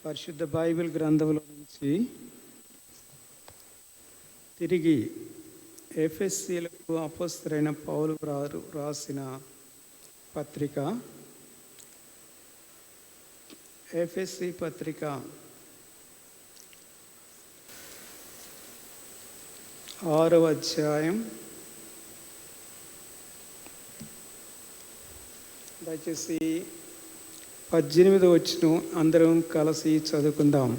పరిశుద్ధ బైబిల్ గ్రంథంలో నుంచి తిరిగి ఎఫెసీయులకు అపోస్తలుడైన పౌలు రాసిన పత్రిక, ఎఫెసీ పత్రిక 6వ అధ్యాయం. దయచేసి 18వ వచనం అందరం కలిసి చదువుకుందాం.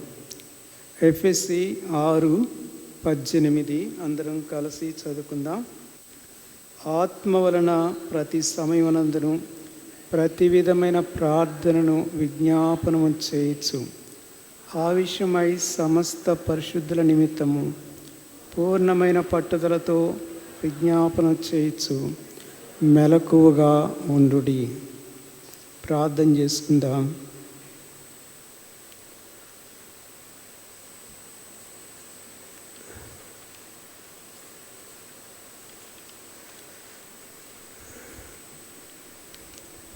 ఎఫెసీ 6:18 అందరం కలిసి చదువుకుందాం. ఆత్మ వలన ప్రతి సమయమునందును ప్రతి విధమైన ప్రార్థనను విజ్ఞాపనము చేయొచ్చు. ఆ విషయమై సమస్త పరిశుద్ధుల నిమిత్తము పూర్ణమైన పట్టుదలతో విజ్ఞాపన చేయొచ్చు. మెలకువగా ఉండుడి. ప్రార్థన చేసుకుందాం.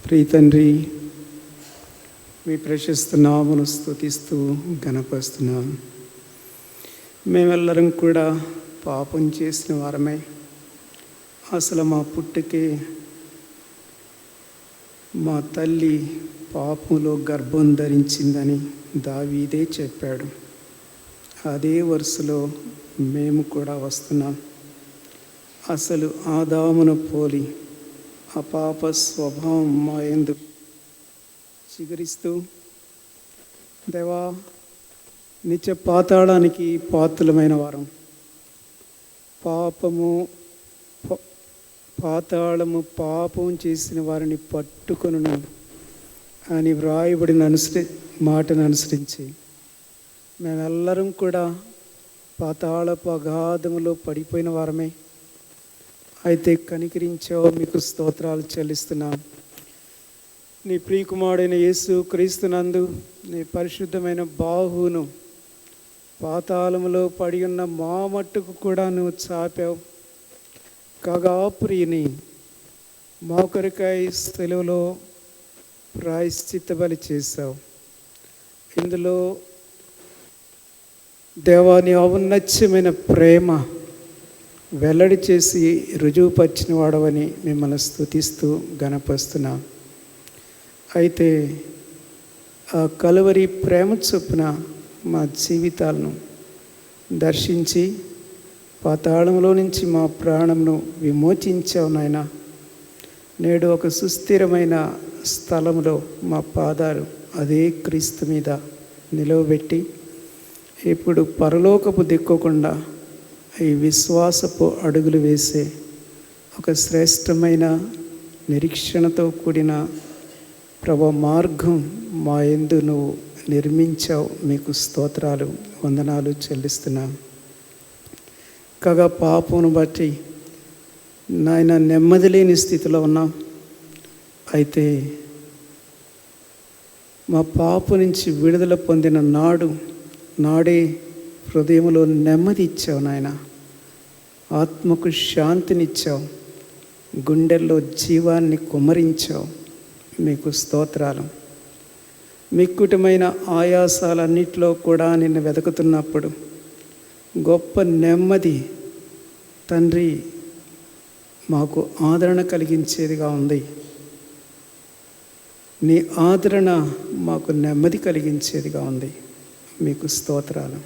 ప్రియ తండ్రి, మీ ప్రశస్త నామమును స్తుతిస్తూ ఘనపరుస్తున్నాం. మేమెల్లరం కూడా పాపం చేసిన వారమే. అసలు మా పుట్టుకే మా తల్లి పాపంలో గర్భం ధరించిందని దావీదే చెప్పాడు. అదే వరుసలో మేము కూడా వస్తున్నాం. అసలు ఆదామును పోలి ఆ పాప స్వభావం మా యందు చిగురిస్తూ దేవా నిత్య పాతాళానికి పాత్రులమైన వారం. పాతాళము పాపం చేసిన వారిని పట్టుకొనును అని వ్రాయబడిన మాటను అనుసరించి మేమెల్లరం కూడా పాతాళపు అగాధములో పడిపోయిన వారమే. అయితే కనికరించావు, మీకు స్తోత్రాలు చెల్లిస్తున్నాం. నీ ప్రియకుమారుడైన యేసు క్రీస్తునందు నీ పరిశుద్ధమైన బాహువును పాతాళములో పడి ఉన్న మా మట్టుకు కూడా నువ్వు చాపావు. కాగా ప్రియుని మా కొరకై సెలవులో ప్రాయశ్చిత్త బలి చేశావు. ఇందులో దేవాని ఔన్నత్యమైన ప్రేమ వెల్లడి చేసి రుజువుపరిచిన వాడవని మిమ్మల్ని స్తుతిస్తూ ఘనపరుస్తున్నాం. అయితే ఆ కలువరి ప్రేమ చొప్పున మా జీవితాలను దర్శించి పాతాళంలో నుంచి మా ప్రాణంను విమోచించావు నాయన. నేడు ఒక సుస్థిరమైన స్థలంలో మా పాదాలు అదే క్రీస్తు మీద నిలవబెట్టి ఇప్పుడు పరలోకపు దిక్కోకుండా ఈ విశ్వాసపు అడుగులు వేసే ఒక శ్రేష్టమైన నిరీక్షణతో కూడిన ప్రభు మార్గం మా యందు నువ్వు నిర్మించావు. మీకు స్తోత్రాలు, వందనాలు చెల్లిస్తున్నాం. కాగా పాపమును బట్టి నాయన నెమ్మది లేని స్థితిలో ఉన్నాం. అయితే మా పాప నుంచి విడుదల పొందిన నాడే హృదయంలో నెమ్మది ఇచ్చావు నాయన. ఆత్మకు శాంతినిచ్చావు, గుండెల్లో జీవాన్ని కుమ్మరించావు. మీకు స్తోత్రాలు. మిక్కుటమైన ఆయాసాలన్నిటిలో కూడా నిన్ను వెతుకుతున్నప్పుడు గొప్ప నెమ్మది తండ్రి మాకు ఆదరణ కలిగించేదిగా ఉంది. నీ ఆదరణ మాకు నెమ్మది కలిగించేదిగా ఉంది. మీకు స్తోత్రాలు.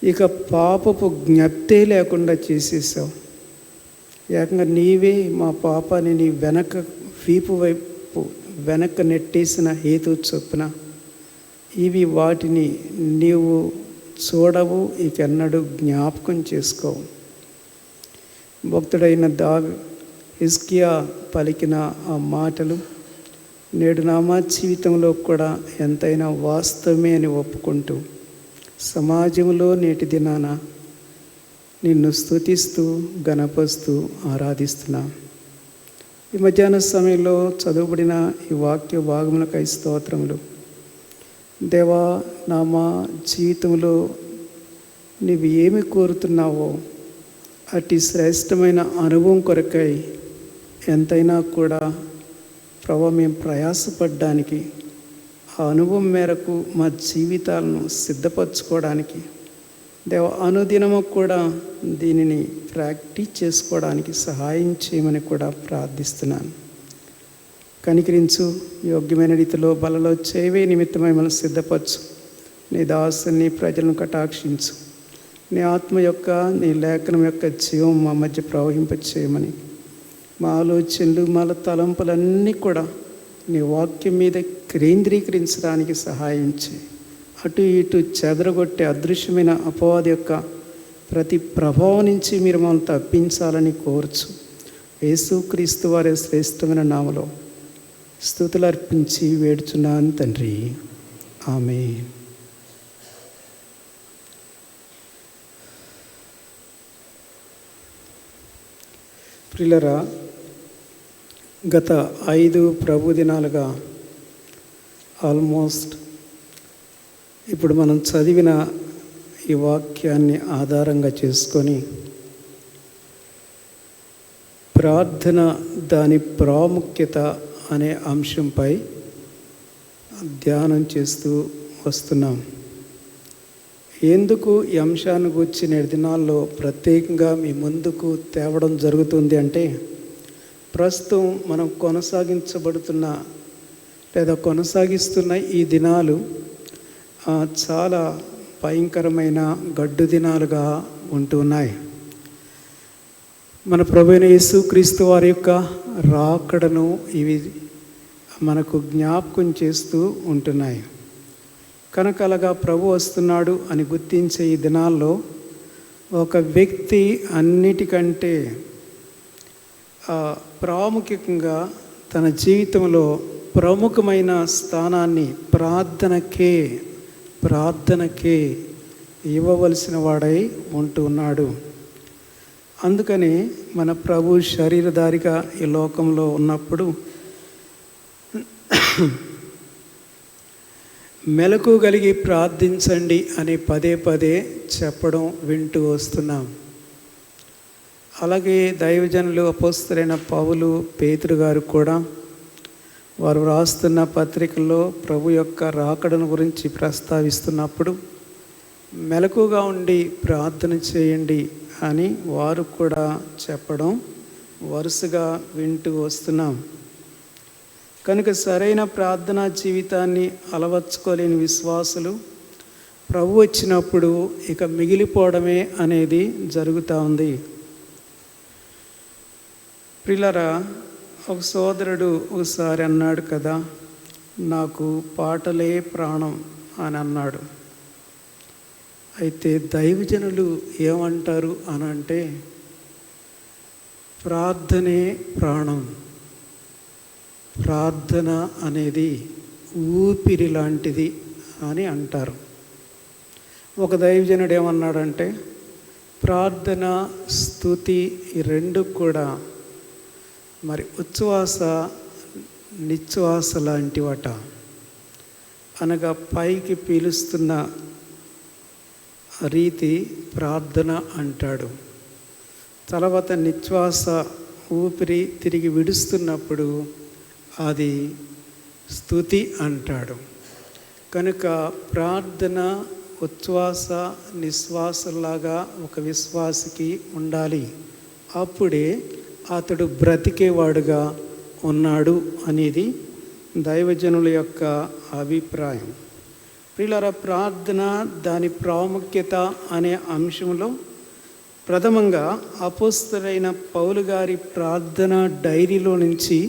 ఇక పాపపు జ్ఞప్తే లేకుండా చేసేసావు. ఏకంగా నీవే మా పాపాన్ని నీ వీపు వైపు వెనక నెట్టేసిన హేతు చొప్పున ఇవి వాటిని నీవు చూడవు, ఇకెన్నడూ జ్ఞాపకం చేసుకోవు. భక్తుడైన హిజ్కియా పలికిన ఆ మాటలు నేడు నా జీవితంలో కూడా ఎంతైనా వాస్తవమే అని ఒప్పుకుంటూ సమాజంలో నేటి దినాన నిన్ను స్తుతిస్తూ ఘనపరుస్తూ ఆరాధిస్తున్నా. ఈ మధ్యాహ్న సమయంలో చదువుబడిన ఈ వాక్య భాగములకై స్తోత్రములు. దేవా, నా జీవితంలో నీవు ఏమి కోరుతున్నావో అట్టి శ్రేష్టమైన అనుభవం కొరకై ఎంతైనా కూడా ప్రభు మేము ప్రయాసపడ్డానికి ఆ అనుభవం మేరకు మా జీవితాలను సిద్ధపరచుకోవడానికి దేవ అనుదినము కూడా దీనిని ప్రాక్టీస్ చేసుకోవడానికి సహాయం చేయమని కూడా ప్రార్థిస్తున్నాను. కనికరించు, యోగ్యమైన రీతిలో బలలో చేయవే నిమిత్తమై మనం సిద్ధపరచు. నీ దాసుని ప్రజలను కటాక్షించు. నీ ఆత్మ యొక్క, నీ లేఖనం యొక్క జీవం మా మధ్య ప్రవహింపచేయమని, మా ఆలోచనలు, మా తలంపులన్నీ కూడా నీ వాక్యం మీద కేంద్రీకరించడానికి సహాయం చేయి. అటు ఇటు చెదరగొట్టే అదృశ్యమైన అపవాది యొక్క ప్రతి ప్రభావం నుంచి మీరు మమ్మల్ని తప్పించాలని కోరుచు. యేసుక్రీస్తు వారి శ్రేష్టమైన నామలో స్తుతులు అర్పించి వేడుచున్నాను తండ్రి. ఆమేన్. ప్రియులారా, గత 5 ప్రభు దినాలుగా ఆల్మోస్ట్ ఇప్పుడు మనం చదివిన ఈ వాక్యాన్ని ఆధారంగా చేసుకొని ప్రార్థన, దాని ప్రాముఖ్యత అనే అంశంపై ధ్యానం చేస్తూ వస్తున్నాం. ఎందుకు ఈ అంశాన్ని గురించి నేటి దినాల్లో ప్రత్యేకంగా మీ ముందుకు తేవడం జరుగుతుంది అంటే, ప్రస్తుతం మనం కొనసాగించబడుతున్న లేదా కొనసాగిస్తున్న ఈ దినాలు చాలా భయంకరమైన గడ్డు దినాలుగా ఉంటున్నాయి. మన ప్రభువైన యేసుక్రీస్తు వారి యొక్క రాకడను ఇవి మనకు జ్ఞాపకం చేస్తూ ఉంటున్నాయి. కనుక అలాగా ప్రభు వస్తున్నాడు అని గుర్తించే ఈ దినాల్లో ఒక వ్యక్తి అన్నిటికంటే ప్రాముఖ్యంగా తన జీవితంలో ప్రముఖమైన స్థానాన్ని ప్రార్థనకే ఇవ్వవలసిన వాడై ఉంటున్నాడు. అందుకని మన ప్రభు శరీరధారిగా ఈ లోకంలో ఉన్నప్పుడు మెలకు కలిగి ప్రార్థించండి అని పదే పదే చెప్పడం వింటూ వస్తున్నాం. అలాగే దైవజనులు అపోస్తలులైన పౌలు, పేతురు గారు కూడా వారు వ్రాస్తున్న పత్రికల్లో ప్రభు యొక్క రాకడను గురించి ప్రస్తావిస్తున్నప్పుడు మెలకుగా ఉండి ప్రార్థన చేయండి అని వారు కూడా చెప్పడం వరుసగా వింటూ వస్తున్నాం. కనుక సరైన ప్రార్థనా జీవితాన్ని అలవర్చుకోలేని విశ్వాసులు ప్రభు వచ్చినప్పుడు ఇక మిగిలిపోవడమే అనేది జరుగుతూ ఉంది. ప్రియులారా, ఒక సోదరుడు ఒకసారి అన్నాడు కదా, నాకు పాటలే ప్రాణం అని అన్నాడు. అయితే దైవజనులు ఏమంటారు అని అంటే, ప్రార్థనే ప్రాణం, ప్రార్థన అనేది ఊపిరి లాంటిది అని అంటారు. ఒక దైవజనుడు ఏమన్నాడంటే, ప్రార్థన, స్తుతి ఈ రెండు కూడా మరి ఉచ్ఛ్వాస నిశ్వాస లాంటివట. అనగా పైకి పీలుస్తున్న రీతి ప్రార్థన అంటాడు. తర్వాత నిశ్వాస ఊపిరి తిరిగి విడుస్తున్నప్పుడు అది స్తుతి అంటాడు. కనుక ప్రార్థన ఉచ్ఛ్వాస నిశ్వాసలాగా ఒక విశ్వాసికి ఉండాలి. అప్పుడే అతడు బ్రతికేవాడుగా ఉన్నాడు అనేది దైవజనుల యొక్క అభిప్రాయం. ప్రియులారా, ప్రార్థన, దాని ప్రాముఖ్యత అనే అంశంలో ప్రథమంగా అపోస్తలులైన పౌలు గారి ప్రార్థన డైరీలో నుంచి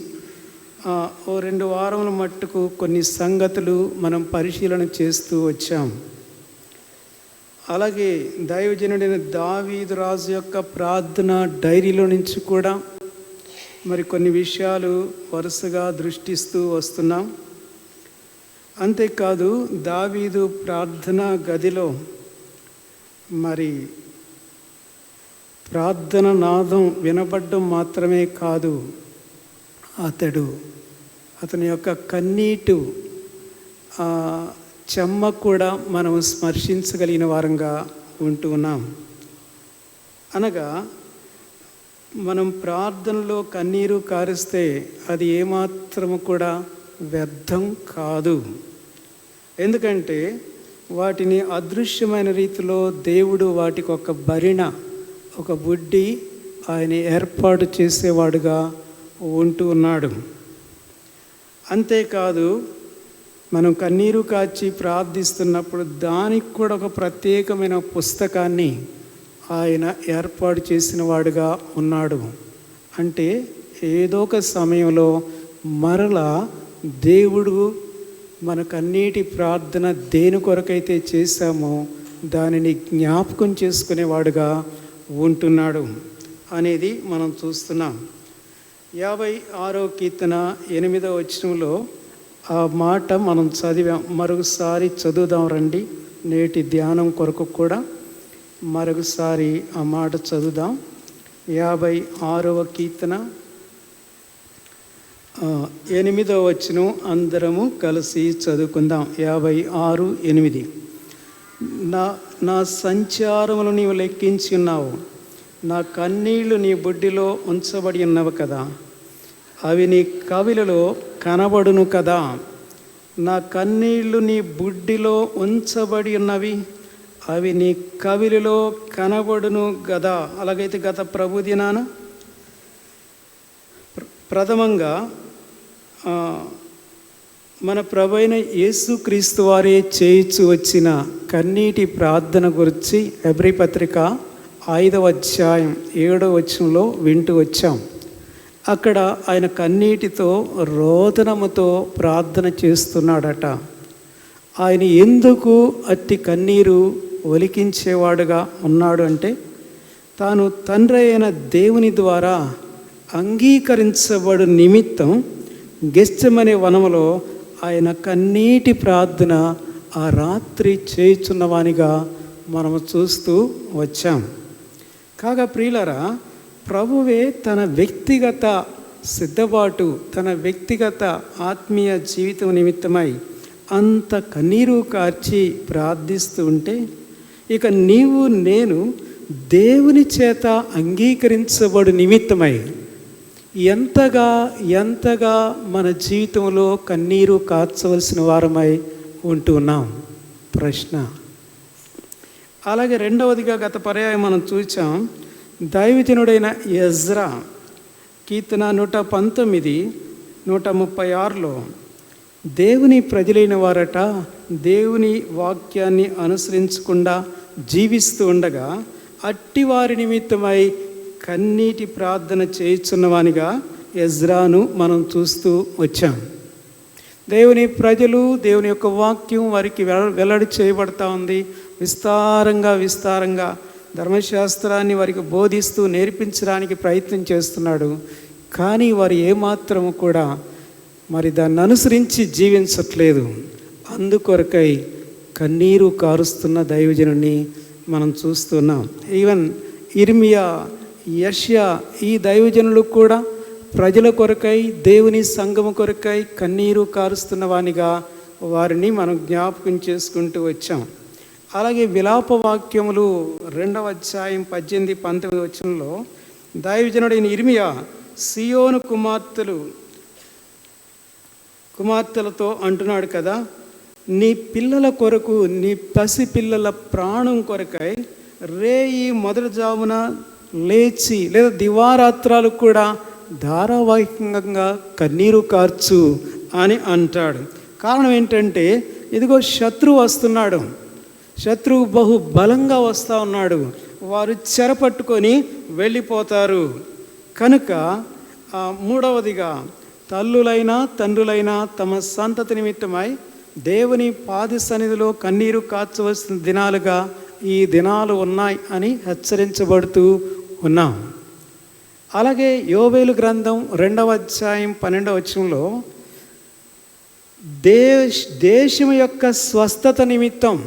2 వారముల మట్టుకు కొన్ని సంగతులు మనం పరిశీలన చేస్తూ వచ్చాం. అలాగే దైవజనుడైన దావీదు రాజు యొక్క ప్రార్థన డైరీలో నుంచి కూడా మరి కొన్ని విషయాలు వరుసగా దృష్టిస్తూ వస్తున్నాం. అంతేకాదు, దావీదు ప్రార్థన గదిలో మరి ప్రార్థన నాదం వినబడ్డం మాత్రమే కాదు, అతని యొక్క కన్నీటు చెమ్మ కూడా మనం స్పర్శించగలిగిన వారంగా ఉంటూ ఉన్నాం. అనగా మనం ప్రార్థనలో కన్నీరు కారిస్తే అది ఏమాత్రము కూడా వ్యర్థం కాదు. ఎందుకంటే వాటిని అదృశ్యమైన రీతిలో దేవుడు వాటికి ఒక భరిణ, ఒక బుడ్డి ఆయన ఏర్పాటు చేసేవాడుగా ఉంటూ ఉన్నాడు. అంతేకాదు, మనం కన్నీరు కార్చి ప్రార్థిస్తున్నప్పుడు దానికి కూడా ఒక ప్రత్యేకమైన పుస్తకాన్ని ఆయన ఏర్పాటు చేసిన వాడుగా ఉన్నాడు. అంటే ఏదో ఒక సమయంలో మరలా దేవుడు మన కన్నీటి ప్రార్థన దేని కొరకైతే చేశామో దానిని జ్ఞాపకం చేసుకునేవాడుగా ఉంటున్నాడు అనేది మనం చూస్తున్నాం. 56వ కీర్తన 8వ వచనంలో ఆ మాట మనం చదివాం. మరొకసారి చదువుదాం రండి. నేటి ధ్యానం కొరకు కూడా మరొకసారి ఆ మాట చదువుదాం. 56వ కీర్తన 8వ వచనం అందరము కలిసి చదువుకుందాం. 56:8. నా సంచారములు నీవు లెక్కించి ఉన్నావు, నా కన్నీళ్లు నీ బుడ్డిలో ఉంచబడి ఉన్నవి కదా, అవి నీ కవిలలో కనబడును కదా. నా కన్నీళ్లు నీ బుడ్డిలో ఉంచబడి ఉన్నవి, అవి నీ కవిలలో కనబడును కదా. అలాగైతే గత ప్రభు దినాన ప్రథమంగా మన ప్రభు అయిన యేసుక్రీస్తు వారే చేయించు వచ్చిన కన్నీటి ప్రార్థన గురించి హెబ్రీ పత్రిక 5వ అధ్యాయం 7వ వచనంలో వింటూ వచ్చాం. అక్కడ ఆయన కన్నీటితో రోదనముతో ప్రార్థన చేస్తున్నాడట. ఆయన ఎందుకు అట్టి కన్నీరు ఒలికించేవాడుగా ఉన్నాడు అంటే, తాను తండ్రి అయిన దేవుని ద్వారా అంగీకరించబడు నిమిత్తం గెత్సెమనే వనములో ఆయన కన్నీటి ప్రార్థన ఆ రాత్రి చేయుచున్నవానిగా మనము చూస్తూ వచ్చాం. కాగా ప్రియులారా, ప్రభువే తన వ్యక్తిగత సిద్ధపాటు, తన వ్యక్తిగత ఆత్మీయ జీవితం నిమిత్తమై అంత కన్నీరు కార్చి ప్రార్థిస్తూ ఉంటే, ఇక నీవు నేను దేవుని చేత అంగీకరించబడు నిమిత్తమై ఎంతగా మన జీవితంలో కన్నీరు కార్చవలసిన వారమై ఉంటున్నాం ప్రశ్న. అలాగే రెండవదిగా గత పర్యాయం మనం చూసాం, దైవజనుడైన ఎజ్రా కీర్తన 119, 136లో దేవుని ప్రజలైన వారట దేవుని వాక్యాన్ని అనుసరించకుండా జీవిస్తూ ఉండగా అట్టి వారి నిమిత్తమై కన్నీటి ప్రార్థన చేయుచున్నవానిగా ఎజ్రాను మనం చూస్తూ వచ్చాం. దేవుని ప్రజలు, దేవుని యొక్క వాక్యం వారికి వెల్లడి చేయబడతా ఉంది. విస్తారంగా ధర్మశాస్త్రాన్ని వారికి బోధిస్తూ నేర్పించడానికి ప్రయత్నం చేస్తున్నాడు. కానీ వారు ఏమాత్రము కూడా మరి దాన్ని అనుసరించి జీవించట్లేదు. అందుకొరకై కన్నీరు కారుస్తున్న దైవజనుని మనం చూస్తున్నాం. ఈవెన్ ఇర్మియా, యెషయా, ఈ దైవజనులు కూడా ప్రజల కొరకై, దేవుని సంఘము కొరకై కన్నీరు కారుస్తున్న వానిగా వారిని మనం జ్ఞాపకం చేసుకుంటూ వచ్చాం. అలాగే విలాప వాక్యములు 2వ అధ్యాయం 18, 19 వచనంలో దైవజనుడైన ఇర్మియా సియోను కుమార్తెలతో అంటున్నాడు కదా, నీ పిల్లల కొరకు, నీ పసి పిల్లల ప్రాణం కొరకై రేయి మొదటి జామున లేచి లేదా దివారాత్రాలు కూడా ధారావాహికంగా కన్నీరు కార్చు అని అంటాడు. కారణం ఏంటంటే, ఇదిగో శత్రువు వస్తున్నాడు, శత్రువు బహు బలంగా వస్తూ ఉన్నాడు, వారు చెరపట్టుకొని వెళ్ళిపోతారు. కనుక మూడవదిగా తల్లులైనా తండ్రులైనా తమ సంతతి నిమిత్తమై దేవుని పాది సన్నిధిలో కన్నీరు కార్చవలసిన దినాలుగా ఈ దినాలు ఉన్నాయి అని హెచ్చరించబడుతూ ఉన్నాం. అలాగే యోవేలు గ్రంథం 2వ అధ్యాయం 12వ వచనంలో దేశం యొక్క స్వస్థత నిమిత్తం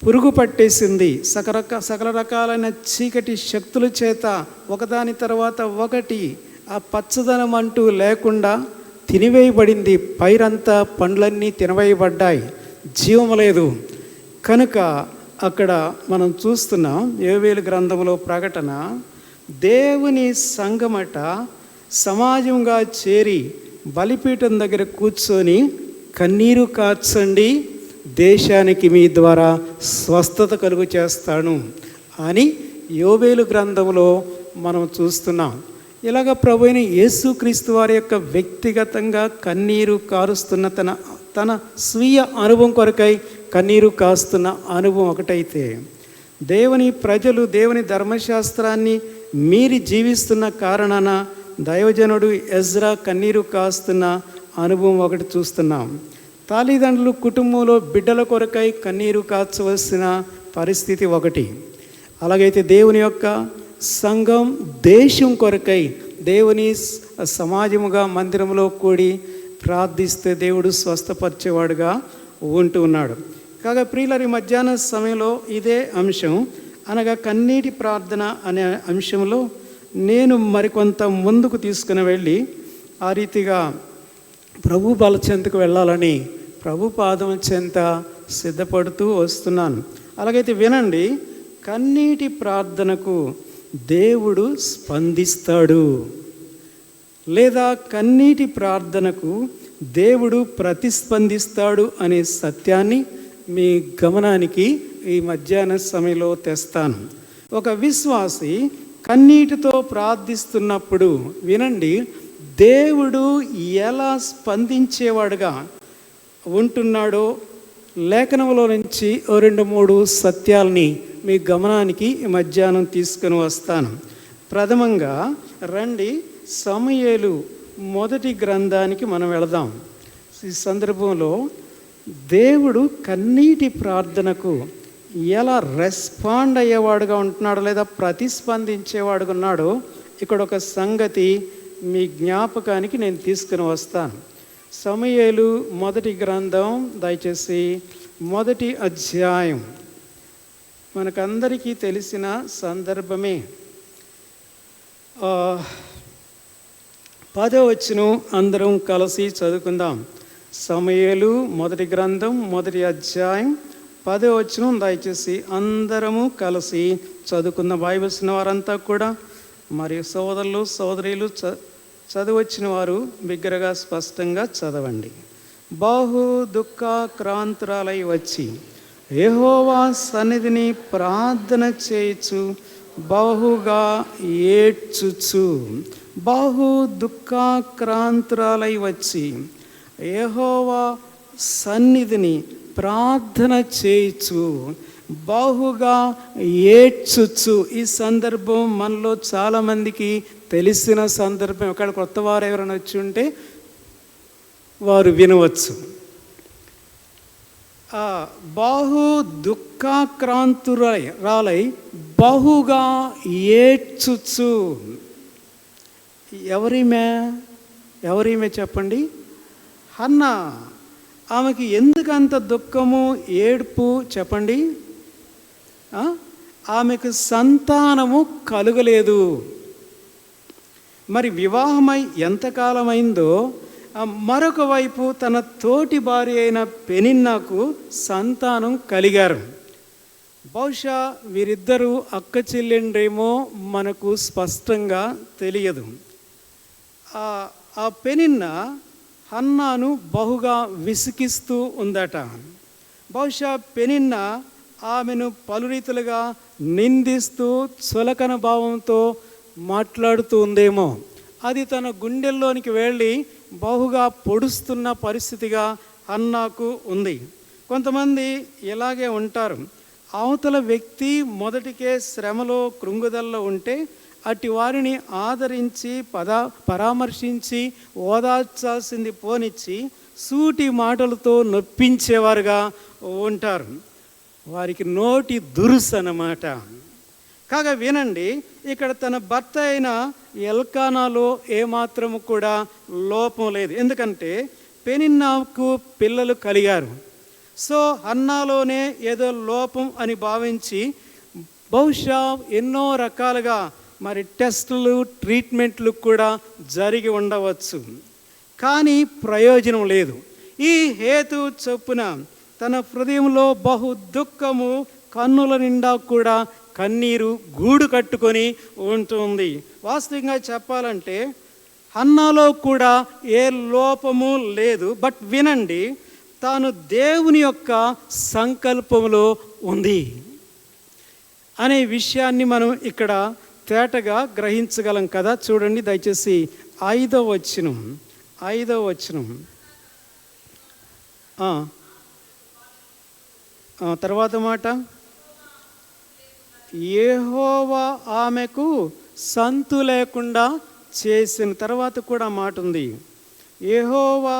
పురుగు పట్టేసింది, సకల రకాలైన చీకటి శక్తుల చేత ఒకదాని తర్వాత ఒకటి ఆ పచ్చదనం అంటూ లేకుండా తినివేయబడింది. పైరంతా పండ్లన్నీ తినవేయబడ్డాయి, జీవం లేదు. కనుక అక్కడ మనం చూస్తున్నాం యోవేలు గ్రంథంలో ప్రకటన, దేవుని సంఘమట సమాజంగా చేరి బలిపీఠం దగ్గర కూర్చొని కన్నీరు కార్చండి, దేశానికి మీ ద్వారా స్వస్థత కలుగు చేస్తాను అని యోవేలు గ్రంథంలో మనం చూస్తున్నాం. ఇలాగ ప్రభువైన యేసుక్రీస్తు వారి యొక్క వ్యక్తిగతంగా కన్నీరు కారుస్తున్న తన స్వీయ అనుభవం కొరకై కన్నీరు కాస్తున్న అనుభవం ఒకటైతే, దేవుని ప్రజలు దేవుని ధర్మశాస్త్రాన్ని మీరి జీవిస్తున్న కారణాన దైవజనుడు ఎజ్రా కన్నీరు కాస్తున్న అనుభవం ఒకటి చూస్తున్నాం. తల్లిదండ్రులు కుటుంబంలో బిడ్డల కొరకై కన్నీరు కాచవలసిన పరిస్థితి ఒకటి. అలాగైతే దేవుని యొక్క సంఘం దేశం కొరకై దేవుని సమాజముగా మందిరంలో కూడి ప్రార్థిస్తే దేవుడు స్వస్థపరిచేవాడుగా ఉంటూ ఉన్నాడు. కాగా ప్రియులారి, మధ్యాహ్న సమయంలో ఇదే అంశం అనగా కన్నీటి ప్రార్థన అనే అంశంలో నేను మరికొంత ముందుకు తీసుకుని వెళ్ళి ఆ రీతిగా ప్రభు బల చెంతకు వెళ్ళాలని ప్రభు పాదం చెంత సిద్ధపడుతూ వస్తున్నాను. అలాగైతే వినండి, కన్నీటి ప్రార్థనకు దేవుడు స్పందిస్తాడు, లేదా కన్నీటి ప్రార్థనకు దేవుడు ప్రతిస్పందిస్తాడు అనే సత్యాన్ని మీ గమనానికి ఈ మధ్యాహ్న సమయంలో తెస్తాను. ఒక విశ్వాసి కన్నీటితో ప్రార్థిస్తున్నప్పుడు వినండి, దేవుడు ఎలా స్పందించేవాడుగా ఉంటున్నాడో లేఖనంలో నుంచి 2-3 సత్యాలని మీ గమనానికి ఈ మధ్యాహ్నం తీసుకుని వస్తాను. ప్రథమంగా రండి, సమూయేలు మొదటి గ్రంథానికి మనం వెళదాం. ఈ సందర్భంలో దేవుడు కన్నీటి ప్రార్థనకు ఎలా రెస్పాండ్ అయ్యేవాడుగా ఉంటున్నాడో లేదా ప్రతిస్పందించేవాడుగా ఉన్నాడో ఇక్కడ ఒక సంగతి మీ జ్ఞాపకానికి నేను తీసుకుని వస్తాను. సమూయేలు మొదటి గ్రంథం, దయచేసి మొదటి అధ్యాయం, మనకందరికీ తెలిసిన సందర్భమే. 10వ వచనం అందరం కలిసి చదువుకుందాం. సమూయేలు మొదటి గ్రంథం మొదటి అధ్యాయం 10వ వచనం దయచేసి అందరము కలిసి చదువుకుందాం. బైబిల్స్ వారంతా కూడా మరియు సోదరులు సోదరీలు చదివచ్చిన వారు బిగ్గరగా స్పష్టంగా చదవండి. బహు దుఃఖాక్రాంతురాలై వచ్చి యెహోవా సన్నిధిని ప్రార్థన చేయుచు బహుగా ఏడ్చుచు. బహు దుఃఖాక్రాంతురాలై వచ్చి యెహోవా సన్నిధిని ప్రార్థన చేయుచు బహుగా ఏడ్చుచు. ఈ సందర్భం మనలో చాలామందికి తెలిసిన సందర్భం. ఒకవేళ కొత్త వారు ఎవరైనా వచ్చి ఉంటే వారు వినవచ్చు. బహు దుఃఖాక్రాంతురాలై బహుగా ఏడ్చుచు. ఎవరిమే చెప్పండి? హన్నా. ఆమెకి ఎందుకంత దుఃఖము ఏడుపు చెప్పండి? ఆమెకు సంతానము కలుగలేదు. మరి వివాహమై ఎంతకాలమైందో మరొక వైపు తన తోటి భార్య అయిన పెనిన్నాకు సంతానం కలిగారు. బహుశా వీరిద్దరూ అక్క చెల్లెండ్రేమో మనకు స్పష్టంగా తెలియదు. ఆ పెనిన్న హన్నాను బహుగా విసికిస్తూ ఉందట. బహుశా పెనిన్న ఆమెను పలు రీతులుగా నిందిస్తూ చులకన భావంతో మాట్లాడుతూ ఉందేమో. అది తన గుండెల్లోనికి వెళ్ళి బహుగా పొడుస్తున్న పరిస్థితిగా హన్నాకు ఉంది. కొంతమంది ఇలాగే ఉంటారు. అవతల వ్యక్తి మొదటికే శ్రమలో కృంగుదల్లో ఉంటే అట్టి వారిని ఆదరించి పరామర్శించి ఓదార్చాల్సింది పోనిచ్చి సూటి మాటలతో నొప్పించేవారుగా ఉంటారు. వారికి నోటి దురుసు అన్నమాట. కాగా వినండి, ఇక్కడ తన భర్త అయిన ఎల్కానాలో ఏమాత్రము కూడా లోపం లేదు. ఎందుకంటే పెనిన్నాకు పిల్లలు కలిగారు. సో హన్నాలోనే ఏదో లోపం అని భావించి బహుశా ఎన్నో రకాలుగా మరి టెస్టులు ట్రీట్మెంట్లు కూడా జరిగి ఉండవచ్చు. కానీ ప్రయోజనం లేదు. ఈ హేతు చొప్పున తన హృదయంలో బహు దుఃఖము, కన్నుల నిండా కూడా కన్నీరు గూడు కట్టుకొని ఉంటుంది. వాస్తవంగా చెప్పాలంటే హన్నాలో కూడా ఏ లోపము లేదు. బట్ వినండి, తాను దేవుని యొక్క సంకల్పంలో ఉంది అనే విషయాన్ని మనం ఇక్కడ తేటగా గ్రహించగలం కదా. చూడండి దయచేసి 5వ వచనం తర్వాత మాట, యెహోవా ఆమెకు సంతు లేకుండా చేసిన తర్వాత కూడా మాట ఉంది, యెహోవా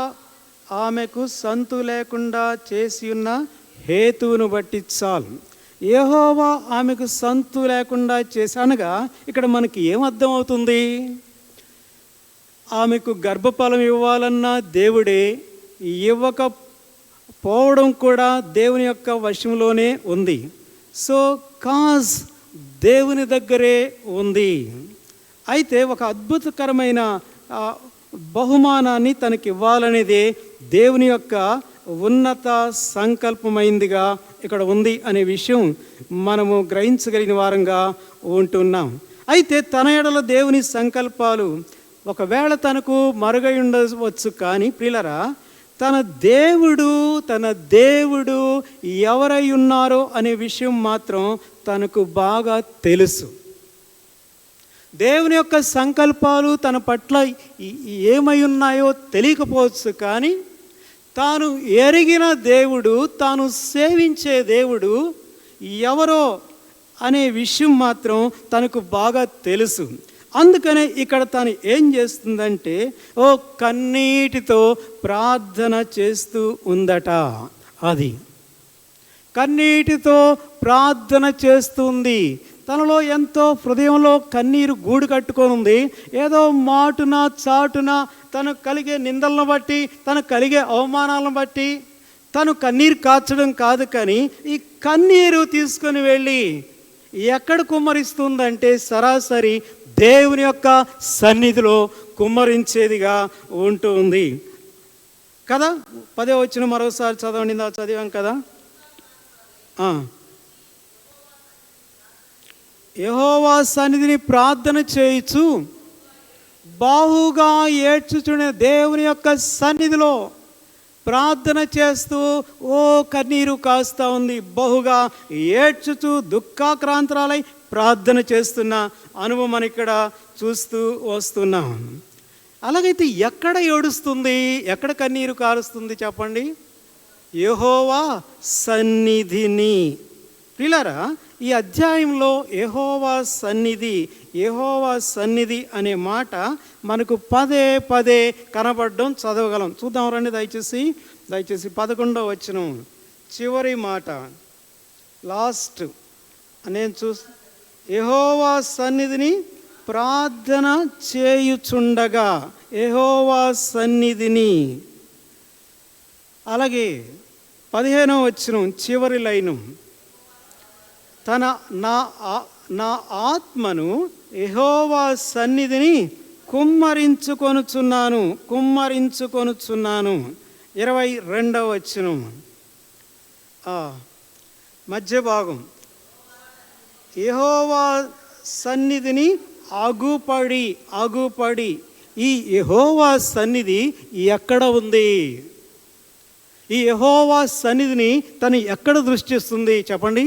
ఆమెకు సంతు లేకుండా చేసి ఉన్న హేతువును బట్టి చాలు. యెహోవా ఆమెకు సంతు లేకుండా చేసి అనగా ఇక్కడ మనకి ఏమర్థం అవుతుంది? ఆమెకు గర్భఫలం ఇవ్వాలన్న దేవుడే, ఇవ్వకపోవడం కూడా దేవుని యొక్క వశంలోనే ఉంది. సో కాజ్ దేవుని దగ్గరే ఉంది. అయితే ఒక అద్భుతకరమైన బహుమానాన్ని తనకి ఇవ్వాలనేదే దేవుని యొక్క ఉన్నత సంకల్పమైందిగా ఇక్కడ ఉంది అనే విషయం మనము గ్రహించగలిగిన వారంగా ఉంటున్నాం. అయితే తన ఎడల దేవుని సంకల్పాలు ఒకవేళ తనకు మరుగై ఉండవచ్చు, కానీ ప్రియులరా తన దేవుడు ఎవరై ఉన్నారో అనే విషయం మాత్రం తనకు బాగా తెలుసు. దేవుని యొక్క సంకల్పాలు తన పట్ల ఏమై ఉన్నాయో తెలియకపోవచ్చు, కానీ తాను ఎరిగిన దేవుడు, తాను సేవించే దేవుడు ఎవరో అనే విషయం మాత్రం తనకు బాగా తెలుసు. అందుకనే ఇక్కడ తాను ఏం చేస్తుందంటే కన్నీటితో ప్రార్థన చేస్తూ ఉందట. అది కన్నీటితో ప్రార్థన చేస్తుంది. తనలో ఎంతో హృదయంలో కన్నీరు గూడు కట్టుకొని ఉంది. ఏదో మాటున చాటున తను కలిగే నిందలను బట్టి, తను కలిగే అవమానాలను బట్టి తను కన్నీరు కార్చడం కాదు, కానీ ఈ కన్నీరు తీసుకొని వెళ్ళి ఎక్కడ కుమ్మరిస్తుందంటే సరాసరి దేవుని యొక్క సన్నిధిలో కుమ్మరించేదిగా ఉంటుంది కదా. 10వ వచనం మరోసారి చదవండి, చదివాం కదా. యెహోవా సన్నిధిని ప్రార్థన చేయుచు బాహుగా ఏడ్చుచునే దేవుని యొక్క సన్నిధిలో ప్రార్థన చేస్తూ కన్నీరు కాస్తా ఉంది. బహుగా ఏడ్చుచు దుఃఖాక్రాంతరాలై ప్రార్థన చేస్తున్న అనుభవం మనం ఇక్కడ చూస్తూ వస్తున్నాం. అలాగైతే ఎక్కడ ఏడుస్తుంది, ఎక్కడ కన్నీరు కారుస్తుంది చెప్పండి? యెహోవా సన్నిధిని. ప్రియులారా, ఈ అధ్యాయంలో యెహోవా సన్నిధి అనే మాట మనకు పదే పదే కనబడడం చదవగలం. చూద్దాం రండి దయచేసి 11వ వచనం చివరి మాట, లాస్ట్. నేను యెహోవా సన్నిధిని ప్రార్థన చేయుచుండగా, యెహోవా సన్నిధిని. అలాగే 15వ వచనం చివరి లైను, నా ఆత్మను యెహోవా సన్నిధిని కుమ్మరించుకొనుచున్నాను. 22వ వచనం మధ్య భాగం, యెహోవా సన్నిధిని ఆగుపడి. ఈ యెహోవా సన్నిధి ఎక్కడ ఉంది? ఈ యెహోవా సన్నిధిని తను ఎక్కడ దృష్టిస్తుంది చెప్పండి?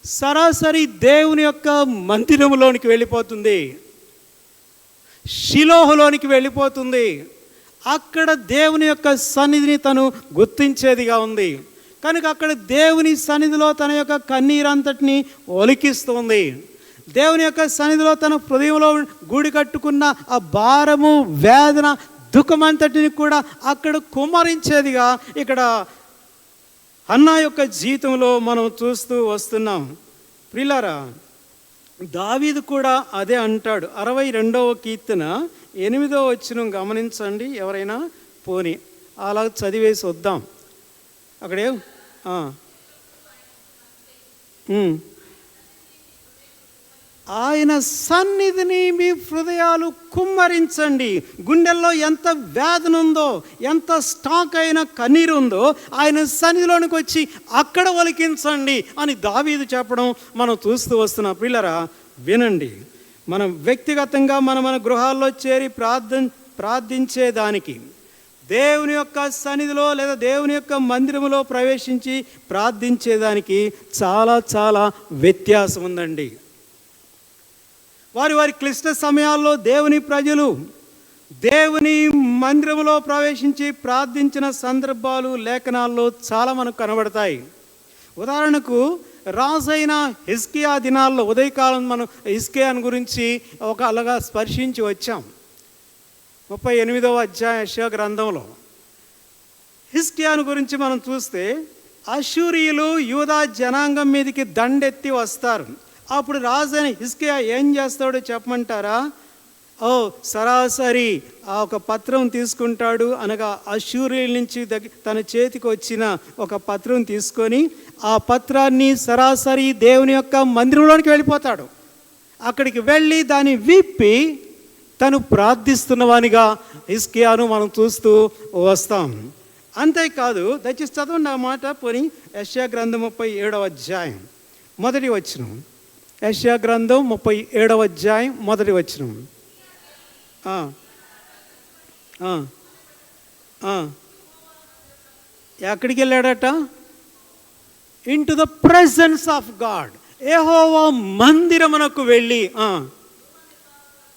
సరాసరి దేవుని యొక్క మందిరములోనికి వెళ్ళిపోతుంది, షిలోహులోనికి వెళ్ళిపోతుంది. అక్కడ దేవుని యొక్క సన్నిధిని తను గుర్తించేదిగా ఉంది కనుక అక్కడ దేవుని సన్నిధిలో తన యొక్క కన్నీరంతటిని ఒలికిస్తుంది. దేవుని యొక్క సన్నిధిలో తన హృదయంలో గూడి కట్టుకున్న ఆ భారము, వేదన, దుఃఖమంతటిని కూడా అక్కడ కుమ్మరించేదిగా ఇక్కడ హన్నా యొక్క జీవితంలో మనం చూస్తూ వస్తున్నాం. ప్రియులారా, దావీదు కూడా అదే అంటాడు. 62వ కీర్తన 8వ వచనం గమనించండి. ఎవరైనా పోని అలా చదివేసి వద్దాం. అక్కడే ఆయన సన్నిధిని మీ హృదయాలు కుమ్మరించండి. గుండెల్లో ఎంత వేదన ఉందో, ఎంత స్టాక్ అయిన కన్నీరు ఉందో ఆయన సన్నిధిలోనికి వచ్చి అక్కడ ఒలికించండి అని దావీదు చెప్పడం మనం చూస్తూ వస్తున్నాం. పిల్లరా వినండి, మనం వ్యక్తిగతంగా మన గృహాల్లో చేరి ప్రార్థించేదానికి, దేవుని యొక్క సన్నిధిలో లేదా దేవుని యొక్క మందిరములో ప్రవేశించి ప్రార్థించేదానికి చాలా చాలా వ్యత్యాసం ఉందండి. వారి క్లిష్ట సమయాల్లో దేవుని ప్రజలు దేవుని మందిరములో ప్రవేశించి ప్రార్థించిన సందర్భాలు లేఖనాల్లో చాలా మనకు కనబడతాయి. ఉదాహరణకు రాజైన హిజ్కియా దినాల్లో ఉదయకాలం మనం హిజ్కియాను గురించి అలాగా స్పర్శించి వచ్చాం. 38వ అధ్యాయం యెషయా గ్రంథంలో హిజ్కియాను గురించి మనం చూస్తే అష్షూరీయులు యూదా జనాంగం మీదకి దండెత్తి వస్తారు. అప్పుడు రాజైన హిజ్కియా ఏం చేస్తాడో చెప్పమంటారా? సరాసరి ఒక పత్రం తీసుకుంటాడు. అనగా అష్షూరీయుల నుంచి తన చేతికి వచ్చిన ఒక పత్రం తీసుకొని ఆ పత్రాన్ని సరాసరి దేవుని యొక్క మందిరంలోనికి వెళ్ళిపోతాడు. అక్కడికి వెళ్ళి దాన్ని విప్పి తను ప్రార్థిస్తున్నవానిగా హిజ్కియాను మనం చూస్తూ వస్తాం. అంతేకాదు, దయచేసి చదవండి ఆ మాట. పోనీ యెషయా గ్రంథం 37వ అధ్యాయం మొదటి వచనం. యెషయా గ్రంథం 37వ అధ్యాయం మొదటి వచనం. ఎక్కడికి వెళ్ళాడట? Into the presence of God. Jehovah మందిరమునకు వెళ్ళి.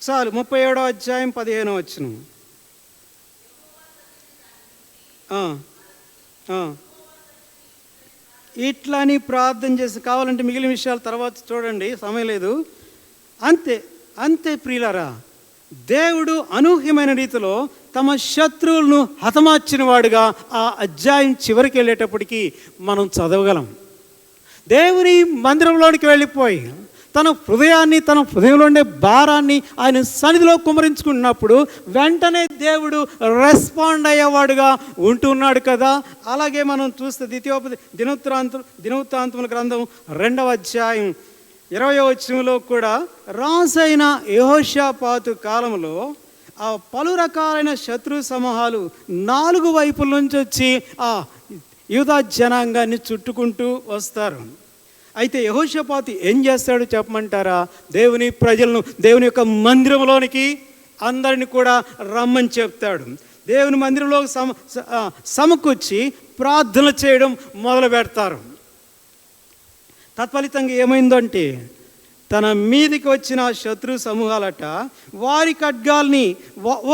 చాలు, 37వ అధ్యాయం 15వ వచనం. ఇట్లా అని ప్రార్థన చేసి, కావాలంటే మిగిలిన విషయాలు తర్వాత చూడండి, సమయం లేదు. అంతే ప్రియులారా, దేవుడు అనూహ్యమైన రీతిలో తమ శత్రువులను హతమార్చిన వాడుగా ఆ అధ్యాయం చివరికి వెళ్ళేటప్పటికీ మనం చదవగలం. దేవుని మందిరంలోనికి వెళ్ళిపోయి తన హృదయాన్ని, తన హృదయంలో ఉండే భారాన్ని ఆయన సన్నిధిలో కుమరించుకున్నప్పుడు వెంటనే దేవుడు రెస్పాండ్ అయ్యేవాడుగా ఉంటున్నాడు కదా. అలాగే మనం చూస్తే దినవృత్తాంతముల గ్రంథం 2వ అధ్యాయం 20వ వచనంలో కూడా రాజైన యెహోషాపాతు కాలంలో ఆ పలు రకాలైన శత్రు సమూహాలు 4 వైపుల నుంచి వచ్చి ఆ యూదా జనాంగాన్ని చుట్టుకుంటూ వస్తారు. అయితే యెహోషాపాతు ఏం చేస్తాడో చెప్పమంటారా? దేవుని ప్రజలను దేవుని యొక్క మందిరంలోనికి అందరిని కూడా రమ్మని చెప్తాడు. దేవుని మందిరంలో సమకూర్చి ప్రార్థన చేయడం మొదలు పెడతారు. తత్ఫలితంగా ఏమైందంటే, తన మీదికి వచ్చిన శత్రు సమూహాలట వారి ఖడ్గాల్ని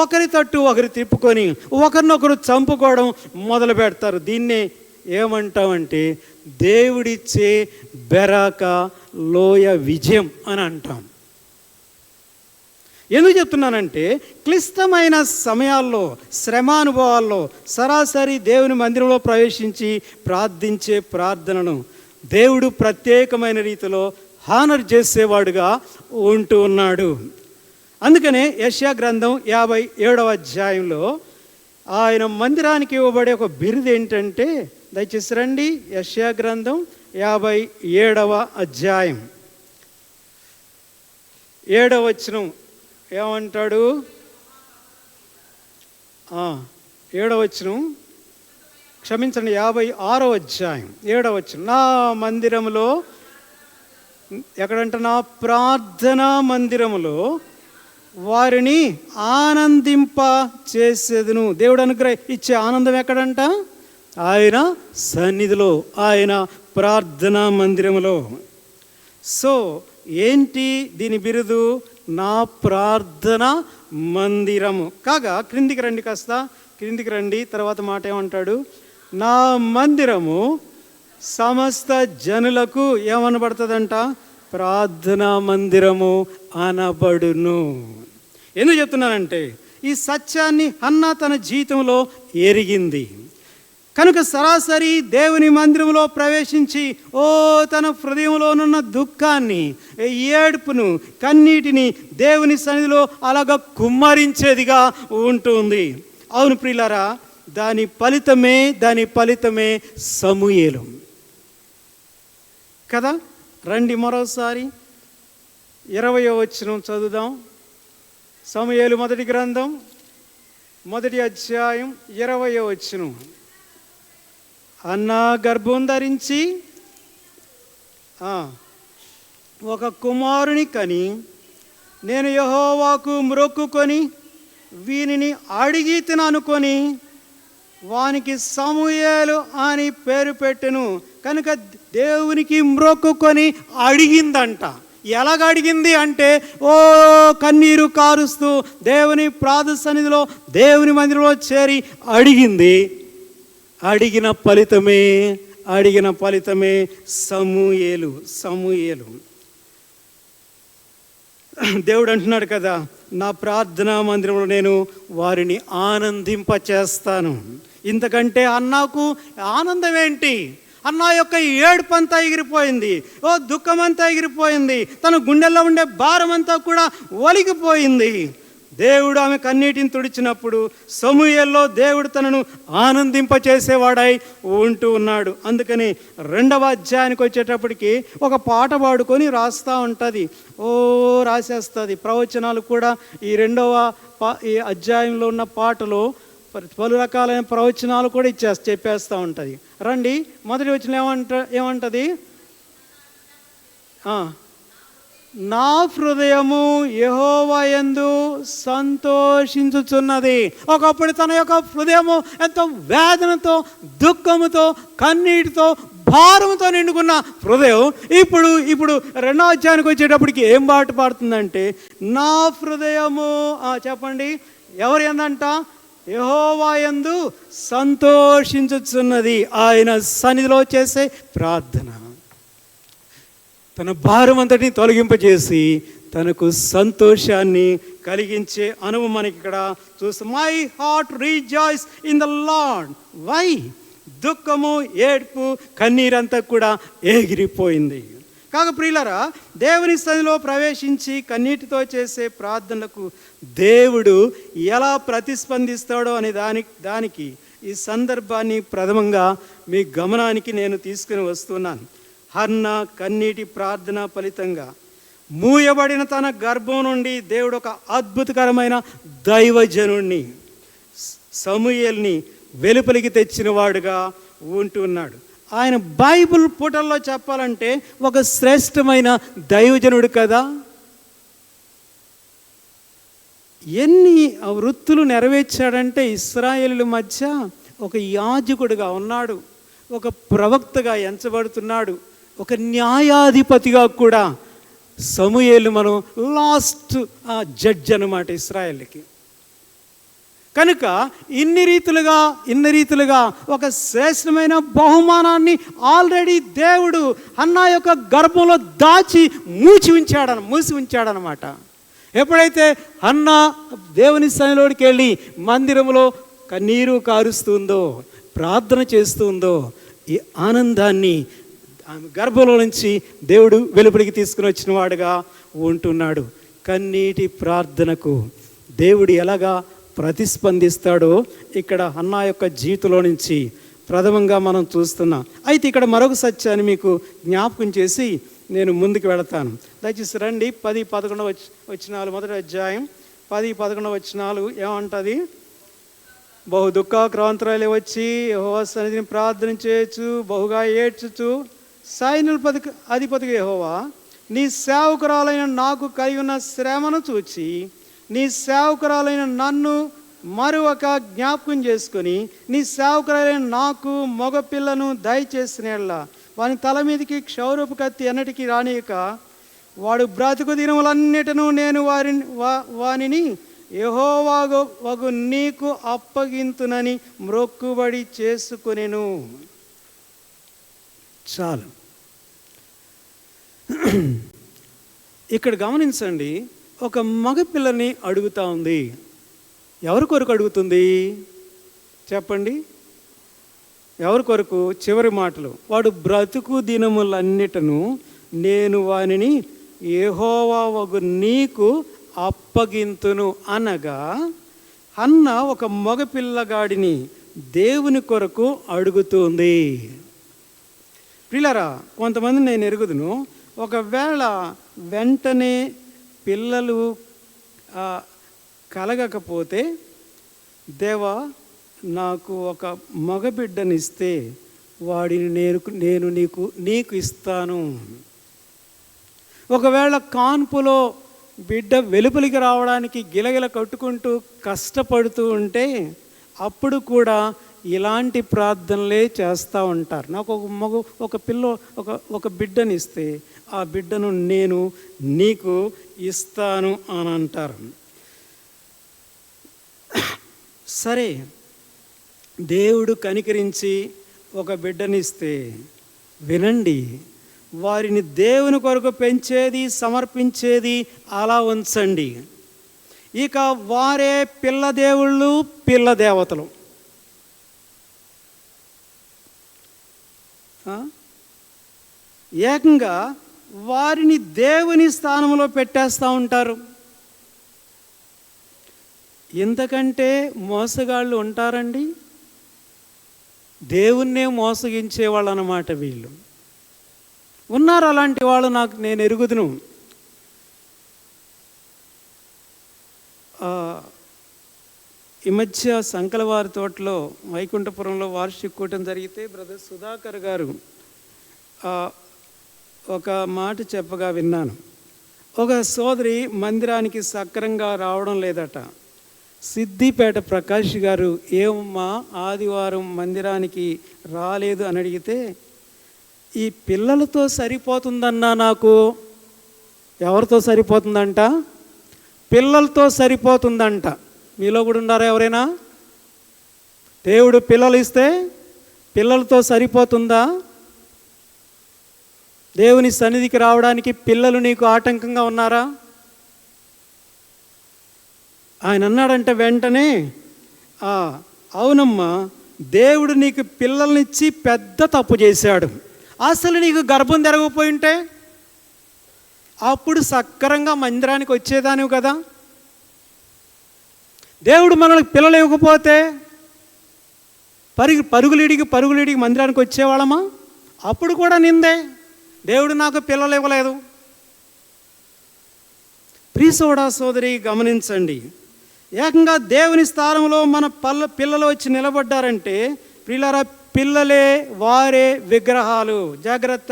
ఒకరి తట్టు ఒకరు తిప్పుకొని ఒకరినొకరు చంపుకోవడం మొదలు పెడతారు. దీన్నే ఏమంటామంటే దేవుడిచ్చే బెరాక లోయ విజయం అని అంటాం. ఎందుకు చెప్తున్నానంటే, క్లిష్టమైన సమయాల్లో, శ్రమానుభవాల్లో సరాసరి దేవుని మందిరంలో ప్రవేశించి ప్రార్థించే ప్రార్థనను దేవుడు ప్రత్యేకమైన రీతిలో హానర్ చేసేవాడుగా ఉంటూ ఉన్నాడు. అందుకనే యెషయా గ్రంథం 57వ అధ్యాయంలో ఆయన మందిరానికి ఇవ్వబడే ఒక బిరుదు ఏంటంటే, దయచేసి రండి, యెషయా గ్రంథం 57వ అధ్యాయం 7వ వచనం ఏమంటాడు? 7వ వచనం, క్షమించండి, 56వ అధ్యాయం 7వ వచనం. నా మందిరములో, ఎక్కడంట? నా ప్రార్థనా మందిరములో వారిని ఆనందింప చేసేదును. దేవుడు ఇచ్చే ఆనందం ఎక్కడంట? ఆయన సన్నిధిలో, ఆయన ప్రార్థనా మందిరములో. సో ఏంటి దీని బిరుదు? నా ప్రార్థన మందిరము. కాగా క్రిందికి రండి, కాస్త క్రిందికి రండి. తర్వాత మాట ఏమంటాడు? నా మందిరము సమస్త జనులకు ఏమనబడుతుందంట? ప్రార్థనా మందిరము అనబడును. ఎందుకు చెప్తున్నానంటే, ఈ సత్యాన్ని హన్నా తన జీవితంలో ఎరిగింది కనుక సరాసరి దేవుని మందిరంలో ప్రవేశించి తన హృదయంలోనున్న దుఃఖాన్ని, ఏడుపును, కన్నీటిని దేవుని సన్నిధిలో అలాగ కుమ్మరించేదిగా ఉంటుంది. అవును ప్రియులారా, దాని ఫలితమే సమూయేలు కదా. రండి మరోసారి 20వ వచనం చదువుదాం. సమూయేలు మొదటి గ్రంథం 1వ అధ్యాయం 20వ వచనం. అన్నా గర్భం ధరించి ఒక కుమారుని కని, నేను యెహోవాకు మ్రొక్కుకొని వీనిని అడిగి అనుకొని వానికి సమూయేలు అని పేరు పెట్టెను. కనుక దేవునికి మ్రొక్కుకొని అడిగిందంట. ఎలాగ అడిగింది అంటే, ఓ కన్నీరు కారుస్తూ దేవుని ప్రార్థన సన్నిధిలో, దేవుని మందిరంలో చేరి అడిగింది. అడిగిన ఫలితమే సమూయేలు. దేవుడు అంటున్నాడు కదా, నా ప్రార్థనా మందిరంలో నేను వారిని ఆనందింపచేస్తాను. ఇంతకంటే అన్నాకు ఆనందం ఏంటి? అన్న యొక్క ఏడుపంతా ఎగిరిపోయింది, దుఃఖమంతా ఎగిరిపోయింది, తన గుండెల్లో ఉండే భారమంతా కూడా ఒలిగిపోయింది. దేవుడు ఆమె కన్నీటిని తుడిచినప్పుడు సమూయేల్లో దేవుడు తనను ఆనందింపచేసేవాడై ఉంటూ ఉన్నాడు. అందుకని 2వ అధ్యాయానికి వచ్చేటప్పటికి ఒక పాట పాడుకొని రాస్తూ ఉంటుంది, రాసేస్తుంది. ప్రవచనాలు కూడా ఈ 2వ ఈ అధ్యాయంలో ఉన్న పాటలో పలు రకాలైన ప్రవచనాలు కూడా చెప్పేస్తూ ఉంటుంది. రండి, మొదటి వచనం ఏమంటది? నా హృదయము యెహోవా యందు సంతోషించుచున్నది. ఒకప్పుడు తన యొక్క హృదయము ఎంతో వేదనతో, దుఃఖముతో, కన్నీటితో, భారంతో నిండుకున్న హృదయం ఇప్పుడు 2వ అధ్యాయానికి వచ్చేటప్పటికి ఏం పాట పాడుతుందంటే, నా హృదయము చెప్పండి, ఎవరు ఏందంట? యెహోవా యందు సంతోషించుచున్నది. ఆయన సన్నిధిలో చేసే ప్రార్థన తన భారం అంతటిని తొలగింపజేసి తనకు సంతోషాన్ని కలిగించే అనుభవం మనకి ఇక్కడ చూస్తాం. My heart rejoice in the Lord. Why? దుఃఖము, ఏడ్పు, కన్నీరంతా కూడా ఎగిరిపోయింది. కాక ప్రియులారా, దేవుని సన్నిధిలో ప్రవేశించి కన్నీటితో చేసే ప్రార్థనలకు దేవుడు ఎలా ప్రతిస్పందిస్తాడో అనే దానికి ఈ సందర్భాన్ని ప్రథమంగా మీ గమనానికి నేను తీసుకుని వస్తున్నాను. హన్నా కన్నీటి ప్రార్థన ఫలితంగా మూయబడిన తన గర్భం నుండి దేవుడు ఒక అద్భుతకరమైన దైవజనుణ్ణి, సమూయేలుని వెలుపలికి తెచ్చిన వాడుగా ఉంటున్నాడు. ఆయన బైబిల్ పుటల్లో చెప్పాలంటే ఒక శ్రేష్టమైన దైవజనుడు కదా. ఎన్ని వృత్తులు నెరవేర్చాడంటే ఇశ్రాయేలుల మధ్య ఒక యాజకుడిగా ఉన్నాడు, ఒక ప్రవక్తగా ఎంచబడుతున్నాడు, ఒక న్యాయాధిపతిగా కూడా. సమూయేలు మనం లాస్ట్ జడ్జ్ అన్నమాట ఇశ్రాయేలుకి. కనుక ఇన్ని రీతులుగా ఒక శ్రేష్టమైన బహుమానాన్ని ఆల్రెడీ దేవుడు హన్నా యొక్క గర్భంలో దాచి మూసి ఉంచాడనమాట. ఎప్పుడైతే హన్నా దేవుని సన్నిధిలోకి వెళ్ళి మందిరంలో కన్నీరు కారుస్తుందో, ప్రార్థన చేస్తుందో, ఈ ఆనందాన్ని ఆమె గర్భంలో నుంచి దేవుడు వెలుపలికి తీసుకుని వచ్చిన వాడుగా ఉంటున్నాడు. కన్నీటి ప్రార్థనకు దేవుడు ఎలాగా ప్రతిస్పందిస్తాడో ఇక్కడ హన్నా యొక్క జీవితంలో నుంచి ప్రథమంగా మనం చూస్తున్నాం. అయితే ఇక్కడ మరొక సత్యాన్ని మీకు జ్ఞాపకం చేసి నేను ముందుకు వెళతాను. దయచేసి రండి, 10-11 వచనాలు, మొదటి అధ్యాయం 10-11 వచనాలు ఏమంటుంది? బహు దుఃఖాక్రాంతురాలే వచ్చి యెహోవా సన్నిధిని ప్రార్థన చేయొచ్చు, బహుగా ఏడ్చుచు, సైన్యుల అధిపతిగా యెహోవా, నీ సేవకురాలైన నాకు కలిగి ఉన్న శ్రమను చూచి నీ సేవకురాలైన నన్ను మరొక జ్ఞాపకం చేసుకొని నీ సేవకురాలైన నాకు మగపిల్లను దయచేసిన యెడల వాని తల మీదకి క్షౌరపు కత్తి ఎన్నటికీ రానియక వాడు బ్రతుకు దినములన్నిటను నేను వానిని యెహోవాకు నీకు అప్పగింతునని మ్రొక్కుబడి చేసుకొనెను. చాలు. ఇక్కడ గమనించండి, ఒక మగపిల్లని అడుగుతా ఉంది. ఎవరి కొరకు అడుగుతుంది చెప్పండి? ఎవరి కొరకు? చివరి మాటలు, వాడు బ్రతుకు దినములన్నిటను నేను వానిని యెహోవాకు నీకు అప్పగింతును అనగా, హన్న ఒక మగపిల్లగాడిని దేవుని కొరకు అడుగుతుంది. ప్రియులారా, కొంతమంది నేను ఎరుగుదును, ఒకవేళ వెంటనే పిల్లలు కలగకపోతే, దేవా నాకు ఒక మగబిడ్డనిస్తే వాడిని నేను నీకు ఇస్తాను. ఒకవేళ కాన్పులో బిడ్డ వెలుపలికి రావడానికి గిలగిల కట్టుకుంటూ కష్టపడుతూ ఉంటే, అప్పుడు కూడా ఇలాంటి ప్రార్థనలే చేస్తూ ఉంటారు. నాకు ఒక ఒక బిడ్డని ఇస్తే ఆ బిడ్డను నేను నీకు ఇస్తాను అని అంటారు. సరే, దేవుడు కనికరించి ఒక బిడ్డనిస్తే వినండి, వారిని దేవుని కొరకు పెంచేది సమర్పించేది అలా ఉంచండి. ఇక వారే పిల్ల దేవుళ్ళు, పిల్ల దేవతలు. ఏకంగా వారిని దేవుని స్థానంలో పెట్టేస్తూ ఉంటారు. ఇంతకంటే మోసగాళ్ళు ఉంటారండి? దేవుణ్ణే మోసగించేవాళ్ళు అన్నమాట వీళ్ళు. ఉన్నారు అలాంటి వాళ్ళు, నేను ఎరుగుదును. ఈ మధ్య సంకలవారి తోటలో వైకుంఠపురంలో వార్షిక కూటమి జరిగితే బ్రదర్ సుధాకర్ గారు ఒక మాట చెప్పగా విన్నాను. ఒక సోదరి మందిరానికి సక్రంగా రావడం లేదట. సిద్దిపేట ప్రకాష్ గారు, ఏమమ్మా ఆదివారం మందిరానికి రాలేదు అని అడిగితే, ఈ పిల్లలతో సరిపోతుందన్నా నాకు. ఎవరితో సరిపోతుందంట? పిల్లలతో సరిపోతుందంట. మీలో కూడా ఉన్నారా ఎవరైనా? దేవుడు పిల్లలు ఇస్తే పిల్లలతో సరిపోతుందా? దేవుని సన్నిధికి రావడానికి పిల్లలు నీకు ఆటంకంగా ఉన్నారా? ఆయన అన్నాడంటే వెంటనే, అవునమ్మా, దేవుడు నీకు పిల్లల్నిచ్చి పెద్ద తప్పు చేశాడు. అసలు నీకు గర్భం తెరవకపోయి ఉంటే అప్పుడు సక్రంగా మందిరానికి వచ్చేదానివి కదా. దేవుడు మనకు పిల్లలు ఇవ్వకపోతే పరుగులిడికి మందిరానికి వచ్చేవాళ్ళమా? అప్పుడు కూడా నిందే, దేవుడు నాకు పిల్లలు ఇవ్వలేదు. ప్రియ సోదరా సోదరి, గమనించండి, ఏకంగా దేవుని స్థానంలో మన పిల్లలు వచ్చి నిలబడ్డారంటే ప్రియులారా, పిల్లలే వారే విగ్రహాలు. జాగ్రత్త,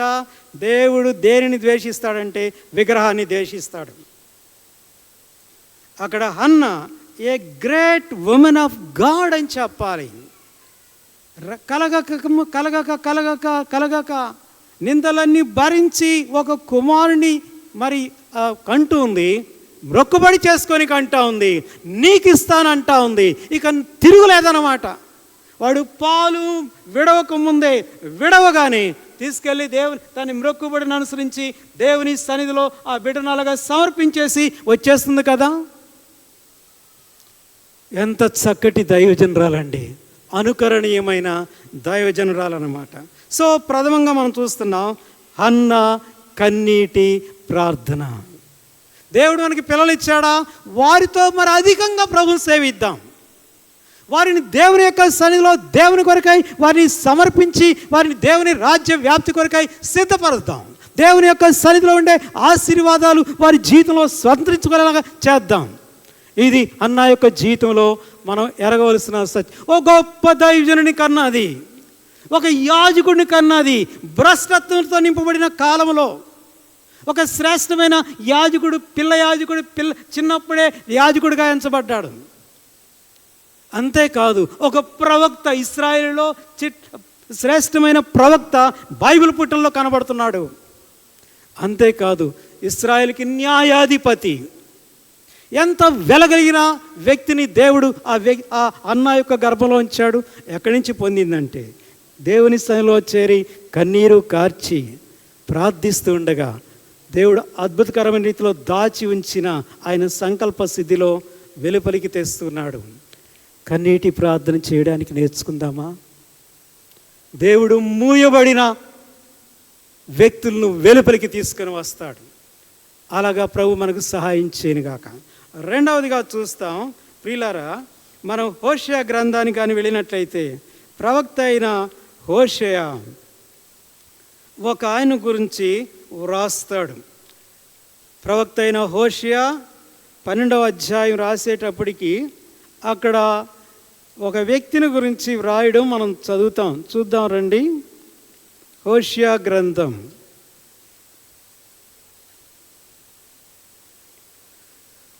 దేవుడు దేనిని ద్వేషిస్తాడంటే విగ్రహాన్ని ద్వేషిస్తాడు. అక్కడ Hannah a great women of God అని చెప్పాలి. కలగక నిందలన్నీ భరించి ఒక కుమారుని మరి కంటూ ఉంది, మొక్కుబడి చేసుకొని కంటా ఉంది, నీకు ఇస్తానంటా ఉంది. ఇక తిరుగులేదన్నమాట. వాడు పాలు విడవక ముందే విడవగానే తీసుకెళ్ళి తన మొక్కుబడిని అనుసరించి దేవుని సన్నిధిలో ఆ బిడ్డను అలాగా సమర్పించేసి వచ్చేస్తుంది కదా. ఎంత చక్కటి దైవజనురాలండి, అనుకరణీయమైన దైవజనురాలన్నమాట. సో ప్రథమంగా మనం చూస్తున్నాం హన్న కన్నీటి ప్రార్థన. దేవుడు మనకి పిల్లలు ఇచ్చాడా? వారితో మరి అధికంగా ప్రభువుని సేవిద్దాం. వారిని దేవుని యొక్క సన్నిధిలో దేవుని కొరకై వారిని సమర్పించి వారిని దేవుని రాజ్య వ్యాప్తి కొరకై సిద్ధపరుద్దాం. దేవుని యొక్క సన్నిధిలో ఉండే ఆశీర్వాదాలు వారి జీవితంలో స్వతంత్రించుకునేలాగా చేద్దాం. ఇది అన్న యొక్క జీవితంలో మనం ఎరగవలసిన సత్యం. ఓ గొప్ప దైవజనుని కన్నది, ఒక యాజకుడిని కన్నది. భ్రష్టత్వంతో నింపబడిన కాలంలో ఒక శ్రేష్టమైన యాజకుడు, చిన్నప్పుడే యాజకుడిగా ఎంచబడ్డాడు. అంతేకాదు, ఒక ప్రవక్త, ఇశ్రాయేలులో శ్రేష్టమైన ప్రవక్త బైబిల్ పుటల్లో కనబడుతున్నాడు. అంతేకాదు, ఇశ్రాయేలుకి న్యాయాధిపతి. ఎంత వెలగలిగిన వ్యక్తిని దేవుడు ఆ అన్న యొక్క గర్భంలో ఉంచాడు. ఎక్కడి నుంచి పొందిందంటే దేవుని సన్నిధిలో చేరి కన్నీరు కార్చి ప్రార్థిస్తూ ఉండగా దేవుడు అద్భుతకరమైన రీతిలో దాచి ఉంచిన ఆయన సంకల్ప సిద్ధిలో వెలుపలికి తెస్తున్నాడు. కన్నీటి ప్రార్థన చేయడానికి నేర్చుకుందామా? దేవుడు మూయబడిన వ్యక్తులను వెలుపలికి తీసుకొని వస్తాడు. అలాగా ప్రభు మనకు సహాయం చేయనుగాక. రెండవదిగా చూస్తాం ప్రియులారా, మనం హోషేయ గ్రంథానికి కానీ వెళ్ళినట్లయితే ప్రవక్త అయిన హోషేయ ఒక ఆయన గురించి వ్రాస్తాడు. ప్రవక్త అయిన హోషేయ 12వ అధ్యాయం రాసేటప్పటికి అక్కడ ఒక వ్యక్తిని గురించి వ్రాయడం మనం చదువుతాం. చూద్దాం రండి. హోషేయ గ్రంథం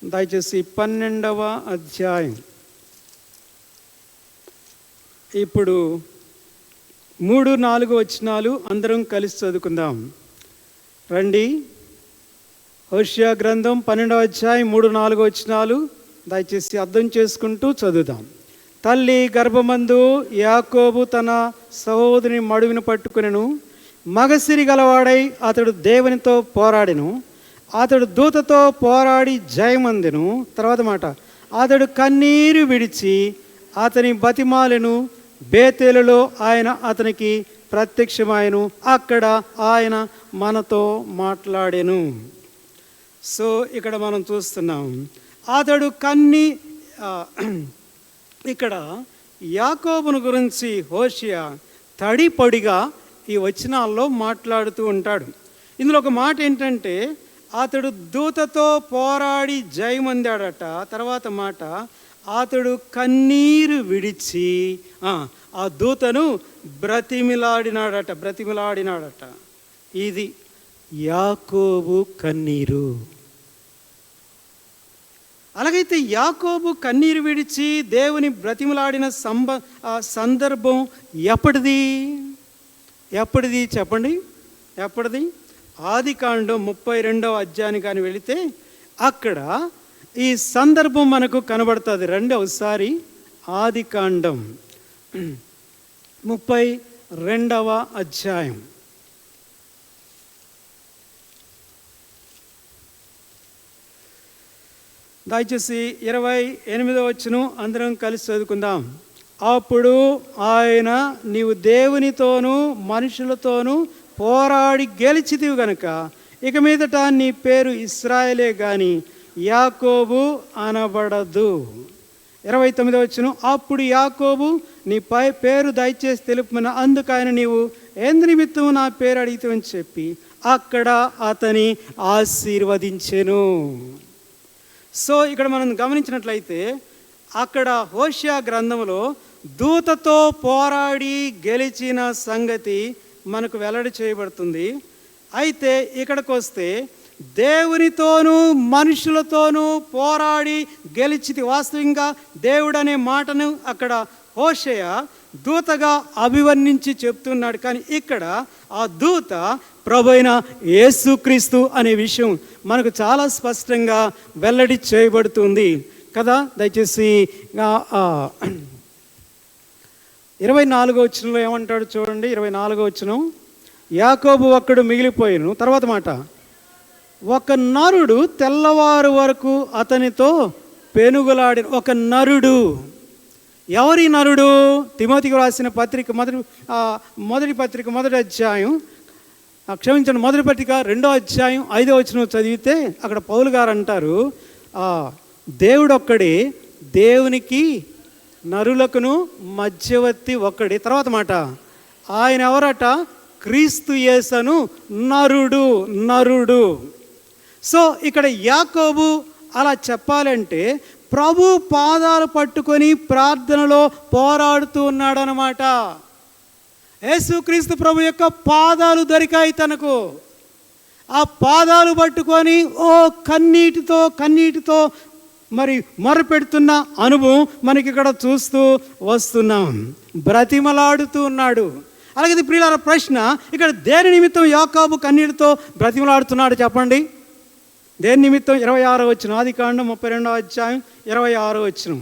దయచేసి 12వ అధ్యాయం ఇప్పుడు 3-4 వచనాలు అందరం కలిసి చదువుకుందాం రండి. హోషేయ గ్రంథం 12వ అధ్యాయం 3-4 వచనాలు దయచేసి అర్థం చేసుకుంటూ చదువుదాం. తల్లి గర్భమందు యాకోబు తన సహోదరుని మడువిని పట్టుకునెను. మగసిరి గలవాడై అతడు దేవునితో పోరాడెను. అతడు దూతతో పోరాడి జయమందెను. తర్వాత మాట, అతడు కన్నీరు విడిచి అతని బతిమాలెను. బేతేలులో ఆయన అతనికి ప్రత్యక్షమాయను. అక్కడ ఆయన మనతో మాట్లాడెను. సో ఇక్కడ మనం చూస్తున్నాం అతడు ఇక్కడ యాకోబును గురించి హోషేయ తడిపొడిగా ఈ వచనాల్లో మాట్లాడుతూ ఉంటాడు. ఇందులో ఒక మాట ఏంటంటే అతడు దూతతో పోరాడి జయమందాడట. తర్వాత మాట, అతడు కన్నీరు విడిచి ఆ దూతను బ్రతిమిలాడినాడట. ఇది యాకోబు కన్నీరు. అలాగైతే యాకోబు కన్నీరు విడిచి దేవుని బ్రతిమిలాడిన సందర్భం ఎప్పటిది చెప్పండి? ఎప్పటిది? ఆదికాండం 32వ అధ్యాయానికి కానీ వెళితే అక్కడ ఈ సందర్భం మనకు కనబడుతుంది. రండి ఒకసారి ఆదికాండం 32వ అధ్యాయం. దయచేసి 28వ వచనం అందరం కలిసి చదువుకుందాం. అప్పుడు ఆయన, నీవు దేవునితోనూ మనుషులతోనూ పోరాడి గెలిచితివి గనుక ఇక మీదట నీ పేరు ఇశ్రాయేలే గాని యాకోబు అనబడదు. 29వ వచనం, అప్పుడు యాకోబు నీ పేరు దయచేసి తెలుపుమని అందుకు ఆయన, నీవు ఎందు నిమిత్తం నా పేరు అడిగితేవని చెప్పి అక్కడ అతని ఆశీర్వదించెను. సో ఇక్కడ మనం గమనించినట్లయితే అక్కడ హోషేయ గ్రంథంలో దూతతో పోరాడి గెలిచిన సంగతి మనకు వెల్లడి చేయబడుతుంది. అయితే ఇక్కడికి వస్తే దేవునితోనూ మనుషులతోనూ పోరాడి గెలిచితి. వాస్తవంగా దేవుడు అనే మాటను అక్కడ హోషేయ దూతగా అభివర్ణించి చెప్తున్నాడు. కానీ ఇక్కడ ఆ దూత ప్రభువైన యేసుక్రీస్తు అనే విషయం మనకు చాలా స్పష్టంగా వెల్లడి చేయబడుతుంది కదా. దయచేసి 24వ వచనంలో ఏమంటాడు చూడండి. 24వ వచనం, యాకోబు ఒక్కడు మిగిలిపోయాను. తర్వాత మాట, ఒక నరుడు తెల్లవారు వరకు అతనితో పెనుగులాడిన. ఒక నరుడు. ఎవరి నరుడు? తిమోతికి రాసిన పత్రిక మొదటి పత్రిక 1వ అధ్యాయం, క్షమించండి, మొదటి పత్రిక 2వ అధ్యాయం 5వ వచనం చదివితే అక్కడ పౌలు గారు అంటారు, దేవుడు ఒక్కడే, దేవునికి నరులకును మధ్యవర్తి ఒక్కడే. తర్వాత మాట, ఆయన ఎవరట? క్రీస్తు యేసను నరుడు. సో ఇక్కడ యాకోబు అలా చెప్పాలంటే ప్రభు పాదాలు పట్టుకొని ప్రార్థనలో పోరాడుతూ ఉన్నాడనమాట. యేసుక్రీస్తు ప్రభు యొక్క పాదాలు దొరికాయి తనకు. ఆ పాదాలు పట్టుకొని కన్నీటితో మరి మొరపెడుతున్న అనుభవం మనకి ఇక్కడ చూస్తూ వస్తున్నాం. బ్రతిమలాడుతూ ఉన్నాడు. అలాగే ప్రియులారా, ప్రశ్న ఇక్కడ దేని నిమిత్తం యాకోబు కన్నీటితో బ్రతిమలాడుతున్నాడు చెప్పండి? దేని నిమిత్తం? 26వ వచనం, ఆదికాండం 32వ అధ్యాయం 26వ వచనం.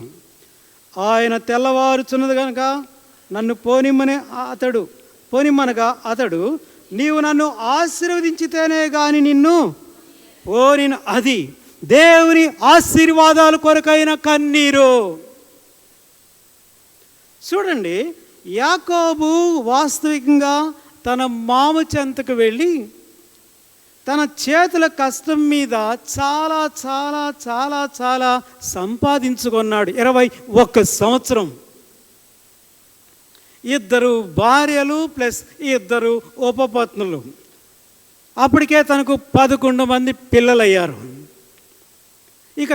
ఆయన తెల్లవారుచున్నది కనుక నన్ను పోనిమ్మనగా అతడు, నీవు నన్ను ఆశీర్వదించితేనే కానీ నిన్ను పోనిన. అది దేవుని ఆశీర్వాదాల కొరకైన కన్నీరు. చూడండి, యాకోబు వాస్తవికంగా తన మామ చెంతకు వెళ్ళి తన చేతుల కష్టం మీద చాలా చాలా చాలా చాలా సంపాదించుకున్నాడు. 21 సంవత్సరం. 2 భార్యలు ప్లస్ 2 ఉపపత్నులు. అప్పటికే తనకు 11 మంది పిల్లలయ్యారు. ఇక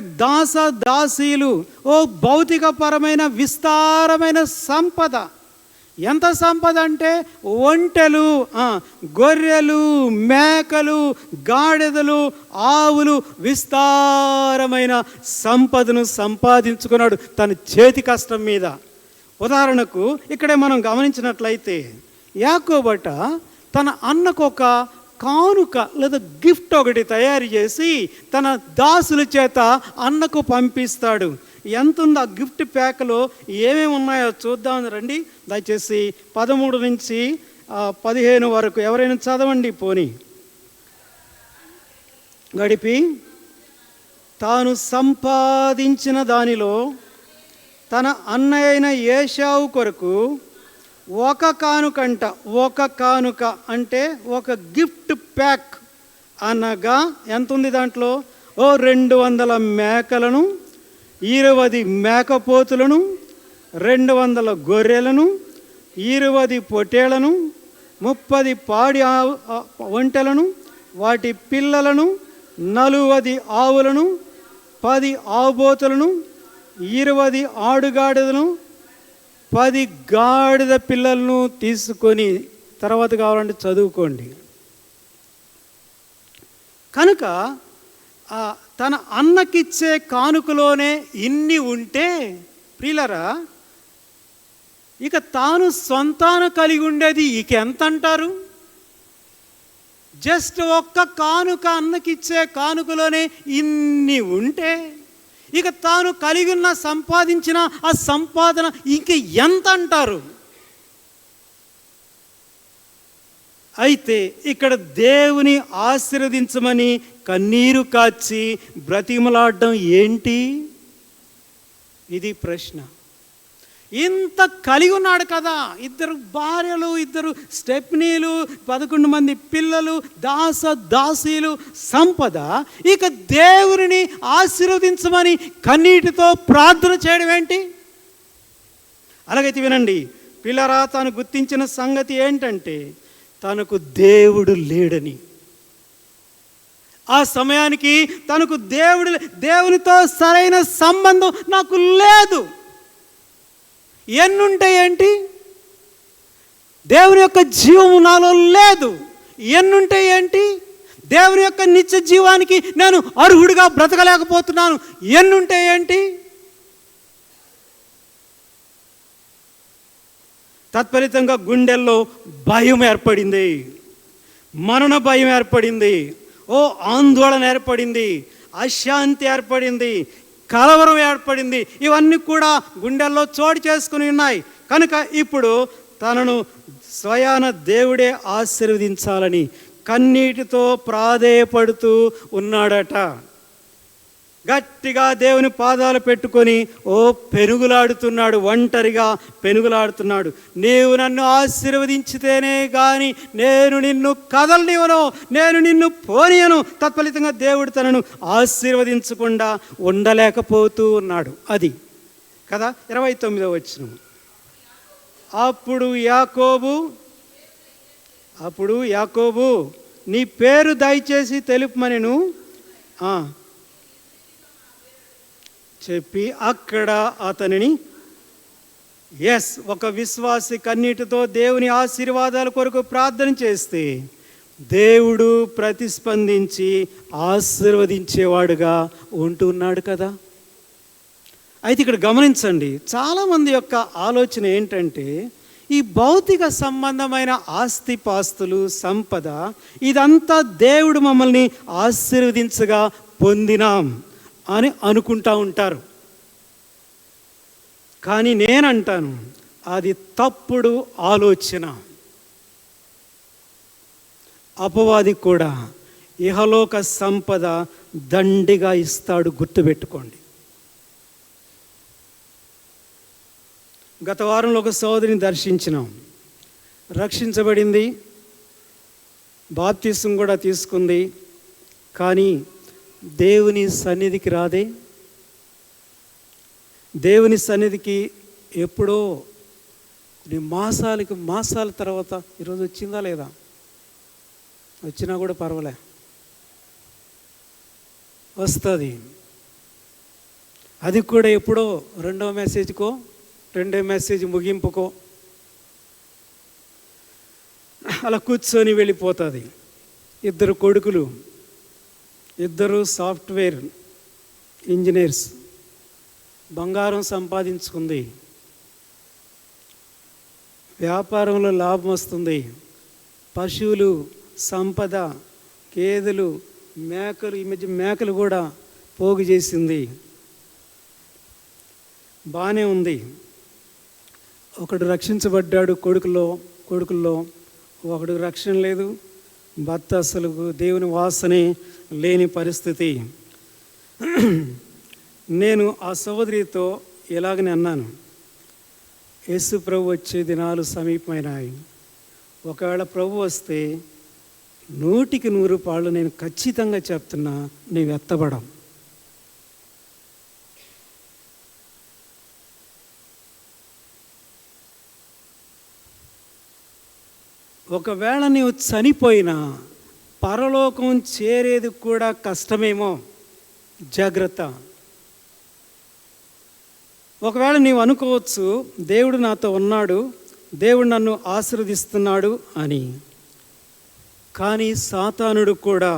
దాసీలు, భౌతికపరమైన విస్తారమైన సంపద. ఎంత సంపద అంటే ఒంటెలు, గొర్రెలు, మేకలు, గాడిదలు, ఆవులు, విస్తారమైన సంపదను సంపాదించుకున్నాడు తన చేతి కష్టం మీద. ఉదాహరణకు ఇక్కడే మనం గమనించినట్లయితే యాకోబట తన అన్నకు ఒక కానుక లేదా గిఫ్ట్ ఒకటి తయారు చేసి తన దాసుల చేత అన్నకు పంపిస్తాడు. ఎంత ఉందో ఆ గిఫ్ట్ ప్యాక్లో ఏమేమి ఉన్నాయో చూద్దామని రండి. దయచేసి 13 నుంచి 15 వరకు ఎవరైనా చదవండి. పోని గడిపి తాను సంపాదించిన దానిలో తన అన్నయ్యైన ఏశావు కొరకు ఒక కానుక అంటే ఒక గిఫ్ట్ ప్యాక్ అనగా ఎంత ఉంది దాంట్లో? 200 మేకలను, 20 మేకపోతులను, 200 గొర్రెలను, 20 పొట్టేళ్లను, 30 పాడి ఒంటెలను, వాటి పిల్లలను, 40 ఆవులను, 10 ఆవుబోతులను, 20 ఆడుగాడిదలను, 10 గాడిద పిల్లలను తీసుకొని, తర్వాత కావాలంటే చదువుకోండి. కనుక తన అన్నకిచ్చే కానుకలోనే ఇన్ని ఉంటే ప్రియులరా, ఇక తాను సొంతాన కలిగి ఉండేది ఇక ఎంత అంటారు? జస్ట్ ఒక్క కానుక, అన్నకిచ్చే కానుకలోనే ఇన్ని ఉంటే ఇక తాను కలిగి ఉన్న సంపాదించిన ఆ సంపాదన ఇంక ఎంత అంటారు? అయితే ఇక్కడ దేవుని ఆశీర్వదించమని కన్నీరు కార్చి బ్రతిమలాడడం ఏంటి? ఇది ప్రశ్న. ఇంత కలిగి ఉన్నాడు కదా, 2 భార్యలు, 2 స్టెప్నీలు, 11 మంది పిల్లలు, దాసీలు, సంపద. ఇక దేవుని ఆశీర్వదించమని కన్నీటితో ప్రార్థన చేయడం ఏంటి? అలాగైతే వినండి పిల్లరా, తాను గుర్తించిన సంగతి ఏంటంటే తనకు దేవుడు లేడని. ఆ సమయానికి తనకు దేవునితో సరైన సంబంధం నాకు లేదు. ఎన్నుంటే ఏంటి? దేవుని యొక్క జీవము నాలో లేదు. ఎన్నుంటే ఏంటి? దేవుని యొక్క నిత్య జీవానికి నేను అర్హుడిగా బ్రతకలేకపోతున్నాను. ఎన్నుంటే ఏంటి? తత్ఫలితంగా గుండెల్లో భయం ఏర్పడింది, మరణ భయం ఏర్పడింది, ఆందోళన ఏర్పడింది, అశాంతి ఏర్పడింది, కలవరం ఏర్పడింది. ఇవన్నీ కూడా గుండెల్లో చోటు చేసుకుని ఉన్నాయి. కనుక ఇప్పుడు తనను స్వయాన దేవుడే ఆశీర్వదించాలని కన్నీటితో ప్రాధేయపడుతూ ఉన్నాడట. గట్టిగా దేవుని పాదాలు పెట్టుకొని పెనుగులాడుతున్నాడు, ఒంటరిగా పెనుగులాడుతున్నాడు. నీవు నన్ను ఆశీర్వదించితేనే కానీ నేను నిన్ను కదలనివ్వను, నేను నిన్ను పోనీయను. తత్ఫలితంగా దేవుడు తనను ఆశీర్వదించకుండా ఉండలేకపోతూ ఉన్నాడు. అది కదా 29వ వచనం. అప్పుడు యాకోబు నీ పేరు దయచేసి తెలుపమనెను చెప్పి అక్కడ అతనిని ఒక విశ్వాసి కన్నీటితో దేవుని ఆశీర్వాదాల కొరకు ప్రార్థన చేస్తే దేవుడు ప్రతిస్పందించి ఆశీర్వదించేవాడుగా ఉంటున్నాడు కదా. అయితే ఇక్కడ గమనించండి, చాలామంది యొక్క ఆలోచన ఏంటంటే ఈ భౌతిక సంబంధమైన ఆస్తిపాస్తులు, సంపద ఇదంతా దేవుడు మమ్మల్ని ఆశీర్వదించగా పొందినాం అని అనుకుంటూ ఉంటారు. కానీ నేనంటాను అది తప్పుడు ఆలోచన. అపవాది కూడా ఇహలోక సంపద దండిగా ఇస్తాడు, గుర్తుపెట్టుకోండి. గత వారంలో ఒక సోదరిని దర్శించినాం, రక్షించబడింది, బాప్తిసం కూడా తీసుకుంది. కానీ దేవుని సన్నిధికి రాదే. దేవుని సన్నిధికి ఎప్పుడో మాసాల తర్వాత ఈరోజు వచ్చిందా లేదా, వచ్చినా కూడా పర్వాలే, వస్తుంది. అది కూడా ఎప్పుడో రెండో మెసేజ్ ముగింపుకో అలా కూర్చొని వెళ్ళిపోతుంది. 2 కొడుకులు, 2 సాఫ్ట్వేర్ ఇంజనీర్స్, బంగారం సంపాదించుకుంది. వ్యాపారంలో లాభం వస్తుంది, పశువులు, సంపద, గేదెలు, మేకలు, ఈ మధ్య మేకలు కూడా పోగు చేసింది, బాగానే ఉంది. ఒకడు రక్షించబడ్డాడు కొడుకుల్లో, ఒకడు రక్షణ లేదు. భర్త అసలు దేవుని వాసనే లేని పరిస్థితి. నేను ఆ సహోదరితో ఇలాగనే అన్నాను, యేసు ప్రభు వచ్చే దినాలు సమీపమైనాయి. ఒకవేళ ప్రభు వస్తే 100కి 100 పాళ్ళు నేను ఖచ్చితంగా చెప్తున్నా, నీవు ఎత్తబడం. ఒకవేళ నీవు చనిపోయినా పరలోకం చేరేది కూడా కష్టమేమో, జాగ్రత్త. ఒకవేళ నీవు అనుకోవచ్చు, దేవుడు నాతో ఉన్నాడు, దేవుడు నన్ను ఆశీర్వదిస్తున్నాడు అని. కానీ సాతానుడు కూడా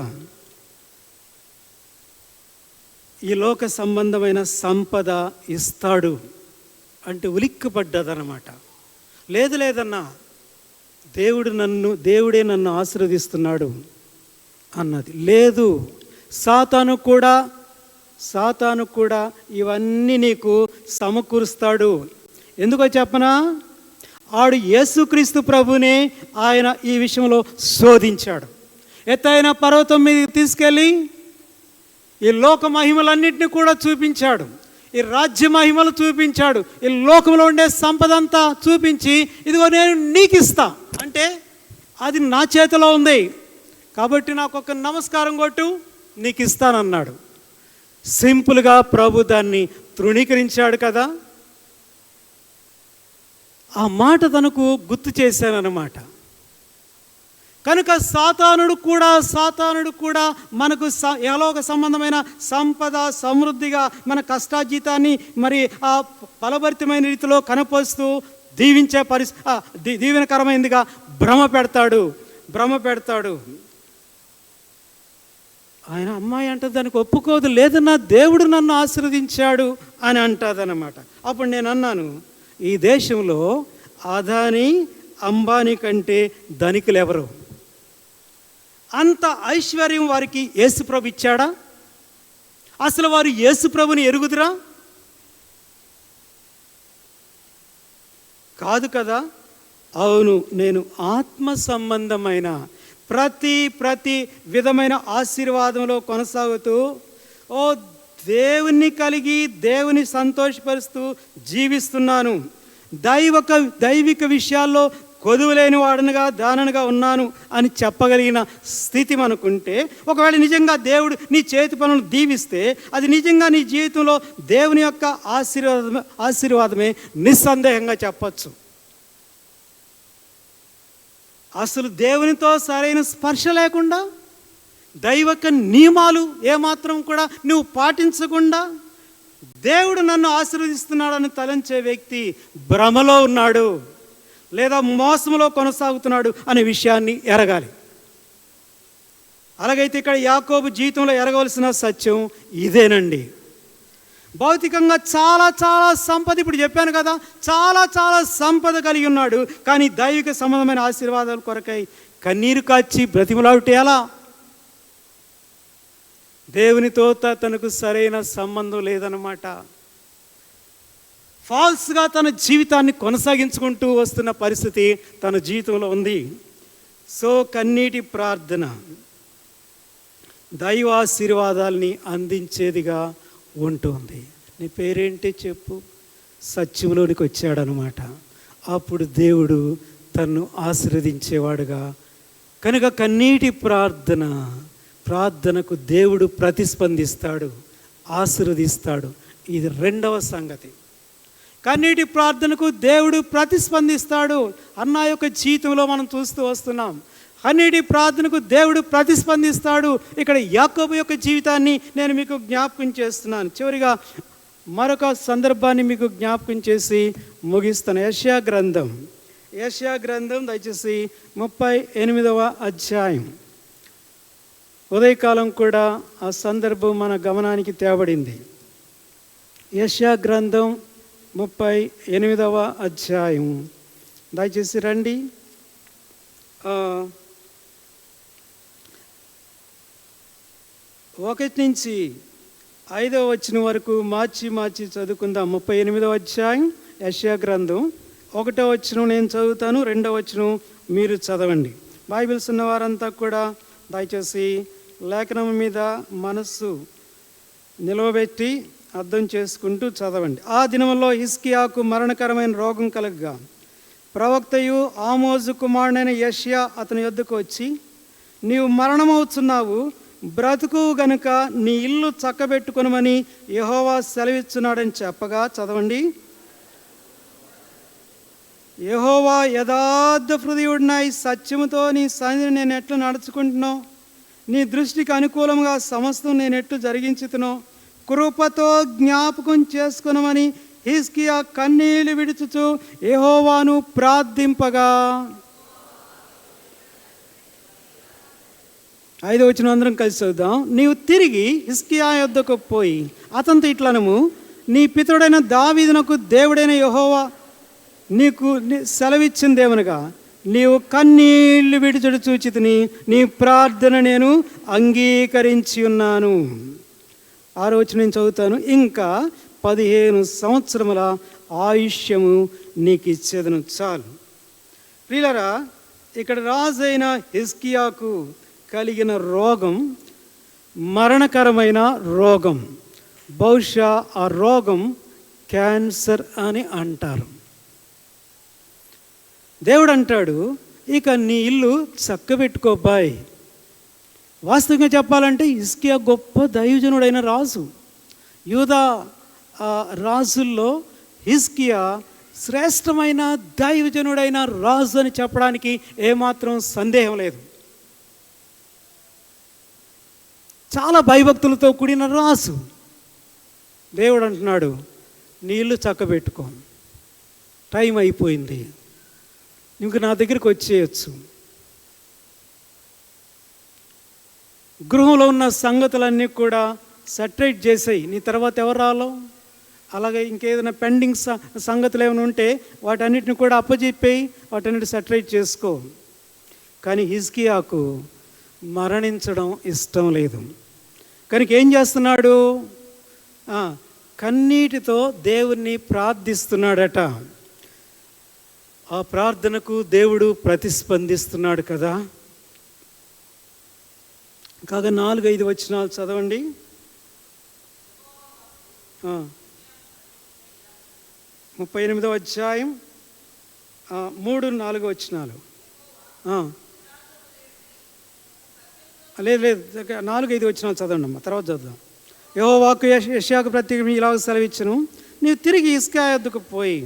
ఈ లోక సంబంధమైన సంపద ఇస్తాడు అంటే ఉలిక్కిపడ్డదన్నమాట. లేదన్నా, దేవుడే నన్ను ఆశీర్వదిస్తున్నాడు అన్నది. లేదు, సాతాను కూడా ఇవన్నీ నీకు సమకూరుస్తాడు. ఎందుకో చెప్పనా, ఆడు యేసుక్రీస్తు ప్రభునే ఆయన ఈ విషయంలో శోధించాడు. ఎత్తైన పర్వతం మీద తీసుకెళ్ళి ఈ లోక మహిమలన్నింటినీ కూడా చూపించాడు, ఈ రాజ్య మహిమలు చూపించాడు, ఈ లోకంలో ఉండే సంపద అంతా చూపించి, ఇదిగో నేను నీకు ఇస్తా అంటే అది నా చేతిలో ఉంది కాబట్టి నాకు ఒక నమస్కారం కొట్టు, నీకు ఇస్తానన్నాడు. సింపుల్గా ప్రభు దాన్ని తృణీకరించాడు కదా. ఆ మాట తనకు గుర్తు చేశానన్నమాట. కనుక సాతానుడు కూడా మనకు ఎలాగ సంబంధమైన సంపద సమృద్ధిగా మన కష్టాజీతాన్ని మరి ఆ ఫలభరితమైన రీతిలో కనపరుస్తూ దీవించే దీవెనకరమైనదిగా భ్రమ పెడతాడు. ఆయన అమ్మాయి అంటే దానికి ఒప్పుకోదు. లేదన్నా, దేవుడు నన్ను ఆశీర్వదించాడు అని అంటాదన్నమాట. అప్పుడు నేను అన్నాను, ఈ దేశంలో అదానీ అంబానీ కంటే ధనికులు ఎవరు? అంత ఐశ్వర్యం వారికి యేసుప్రభు ఇచ్చాడా? అసలు వారు యేసుప్రభుని ఎరుగుదురా? కాదు కదా. అవును, నేను ఆత్మ సంబంధమైన ప్రతి విధమైన ఆశీర్వాదంలో కొనసాగుతూ దేవుని కలిగి దేవుని సంతోషపరుస్తూ జీవిస్తున్నాను. దైవిక విషయాల్లో కొదువులేని వాడనుగా దాననుగా ఉన్నాను అని చెప్పగలిగిన స్థితి మనకుంటే, ఒకవేళ నిజంగా దేవుడు నీ చేతి పనులను దీవిస్తే అది నిజంగా నీ జీవితంలో దేవుని యొక్క ఆశీర్వాదమే నిస్సందేహంగా చెప్పచ్చు. అసలు దేవునితో సరైన స్పర్శ లేకుండా, దైవిక నియమాలు ఏమాత్రం కూడా నువ్వు పాటించకుండా దేవుడు నన్ను ఆశీర్వదిస్తున్నాడని తలంచే వ్యక్తి భ్రమలో ఉన్నాడు లేదా మోసంలో కొనసాగుతున్నాడు అనే విషయాన్ని ఎరగాలి. అలాగైతే ఇక్కడ యాకోబు జీవితంలో ఎరగవలసిన సత్యం ఇదేనండి. భౌతికంగా చాలా సంపద, ఇప్పుడు చెప్పాను కదా, చాలా సంపద కలిగి ఉన్నాడు. కానీ దైవిక సంబంధమైన ఆశీర్వాదాల కొరకై కన్నీరు కాచి బ్రతిమలాడుట ఎలా? దేవునితో తనకు సరైన సంబంధం లేదన్నమాట. ఫాల్స్గా తన జీవితాన్ని కొనసాగించుకుంటూ వస్తున్న పరిస్థితి తన జీవితంలో ఉంది. సో కన్నీటి ప్రార్థన దైవాశీర్వాదాల్ని అందించేదిగా ఉంటుంది. నీ పేరేంటి చెప్పు? సత్యంలోనికి వచ్చాడనమాట. అప్పుడు దేవుడు తన్ను ఆశీర్వదించేవాడుగా. కనుక కన్నీటి ప్రార్థనకు దేవుడు ప్రతిస్పందిస్తాడు, ఆశీర్వదిస్తాడు. ఇది రెండవ సంగతి. కన్నీటి ప్రార్థనకు దేవుడు ప్రతిస్పందిస్తాడు అన్న యొక్క జీవితంలో మనం చూస్తూ వస్తున్నాం. కన్నీటి ప్రార్థనకు దేవుడు ప్రతిస్పందిస్తాడు. ఇక్కడ యాకోబు యొక్క జీవితాన్ని నేను మీకు జ్ఞాపకం చేస్తున్నాను. చివరిగా మరొక సందర్భాన్ని మీకు జ్ఞాపకం చేసి ముగిస్తాను. యెషయా గ్రంథం దయచేసి 38వ అధ్యాయం. ఉదయకాలం కూడా ఆ సందర్భం మన గమనానికి తేబడింది. యెషయా గ్రంథం 38వ అధ్యాయం దయచేసి రండి. 1 నుంచి 5వ వచనం వరకు మార్చి చదువుకుందాం. 38వ అధ్యాయం యెషయా గ్రంథం. 1వ వచనం నేను చదువుతాను, 2వ వచనం మీరు చదవండి. బైబిల్స్ ఉన్నవారంతా కూడా దయచేసి లేఖనం మీద మనస్సు నిలవబెట్టి అర్థం చేసుకుంటూ చదవండి. ఆ దినములో హిజ్కియాకు మరణకరమైన రోగం కలగగా ప్రవక్తయు ఆమోజు కుమారుడైన యెషయా అతని యొద్దకు వచ్చి, నీవు మరణమవుతున్నావు, బ్రతుకు గనుక నీ ఇల్లు చక్కబెట్టుకొనమని యెహోవా సెలవిస్తున్నాడని చెప్పగా, చదవండి. యెహోవా యథార్థ హృదయుడినై సత్యముతో నీ సన్నిధిని నేను ఎట్లు నడుచుకుంటున్నావు, నీ దృష్టికి అనుకూలంగా సమస్తం నేను ఎట్లు జరిగించుతునో కృపతో జ్ఞాపకం చేసుకునమని హిజ్కియా కన్నీళ్లు విడుచుచు యెహోవాను ప్రార్థింపగా. 5వ వచనం అందరం కలిసి చదువుదాం. నీవు తిరిగి హిజ్కియా యొద్దకు పోయి అతనితో ఇట్లనము, నీ పితరుడైన దావీదునకు దేవుడైన యెహోవా నీకు సెలవిచ్చిందేమనగా, నీవు కన్నీళ్లు విడుచుడు చూచితిని, నీ ప్రార్థన నేను అంగీకరించి ఉన్నాను. 6వ వచనం నేను చదువుతాను. ఇంకా 15 సంవత్సరముల ఆయుష్యము నీకు ఇచ్చేదను చాలు. ప్రియులారా, ఇక్కడ రాజైన హిజ్కియాకు కలిగిన రోగం మరణకరమైన రోగం. బహుశా ఆ రోగం క్యాన్సర్ అని అంటారు. దేవుడు అంటాడు, ఇక నీ ఇల్లు చక్కబెట్టుకోబాయ్. వాస్తవంగా చెప్పాలంటే హిజ్కియా గొప్ప దైవజనుడైన రాజు. యూదా రాజుల్లో హిజ్కియా శ్రేష్టమైన దైవజనుడైన రాజు అని చెప్పడానికి ఏమాత్రం సందేహం లేదు. చాలా భయభక్తులతో కూడిన రాజు. దేవుడు అంటున్నాడు, నీ ఇల్లు చక్కబెట్టుకో, టైం అయిపోయింది, ఇంక నా దగ్గరికి వచ్చేయచ్చు. గృహంలో ఉన్న సంగతులన్నీ కూడా సెటరేట్ చేసేయి, నీ తర్వాత ఎవరు రాలో. అలాగే ఇంకేదైనా పెండింగ్ సంగతులు ఏమైనా ఉంటే వాటన్నిటిని కూడా అప్పచెప్పేయి, వాటన్నిటి సెటరేట్ చేసుకో. కానీ హిజ్కియాకు మరణించడం ఇష్టం లేదు. కనుక ఏం చేస్తున్నాడు? కన్నీటితో దేవుణ్ణి ప్రార్థిస్తున్నాడట. ఆ ప్రార్థనకు దేవుడు ప్రతిస్పందిస్తున్నాడు కదా. కాగా 4-5 వచనాలు చదవండి. 38వ అధ్యాయం 3-4 వచనాలు. లేదు 4-5 వచనాలు చదవండి అమ్మా, తర్వాత చదువుదాం. యెహోవాకు యెషయాకు ప్రత్యేకంగా ఇలాగ సెలవిచ్చును, నీవు తిరిగి హిజ్కియా యొద్దకు పోయి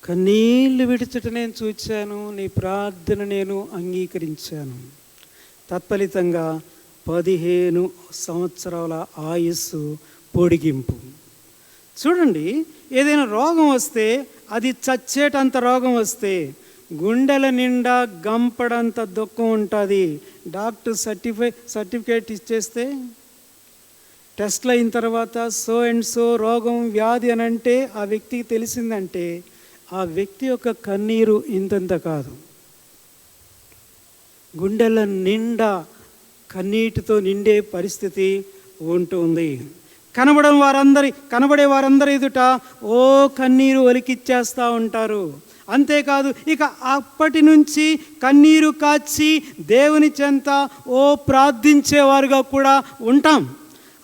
కన్నీళ్ళు విడుచుట నేను చూచాను, నీ ప్రార్థన నేను అంగీకరించాను. తత్ఫలితంగా 15 సంవత్సరాల ఆయుస్సు పొడిగింపు. చూడండి, ఏదైనా రోగం వస్తే, అది చచ్చేటంత రోగం వస్తే గుండెల నిండా గంపడంత దుఃఖం ఉంటుంది. డాక్టర్ సర్టిఫికేట్ ఇచ్చేస్తే, టెస్ట్లు అయిన తర్వాత సో అండ్ సో రోగం వ్యాధి అని అంటే ఆ వ్యక్తికి తెలిసిందంటే ఆ వ్యక్తి యొక్క కన్నీరు ఇంతంత కాదు. గుండెల నిండా కన్నీటితో నిండే పరిస్థితి ఉంటుంది. కనబడే వారందరి ఎదుట ఓ కన్నీరు ఒలికిచ్చేస్తూ ఉంటారు. అంతేకాదు, ఇక అప్పటి నుంచి కన్నీరు కాచి దేవుని చెంత ఓ ప్రార్థించేవారుగా కూడా ఉంటాం.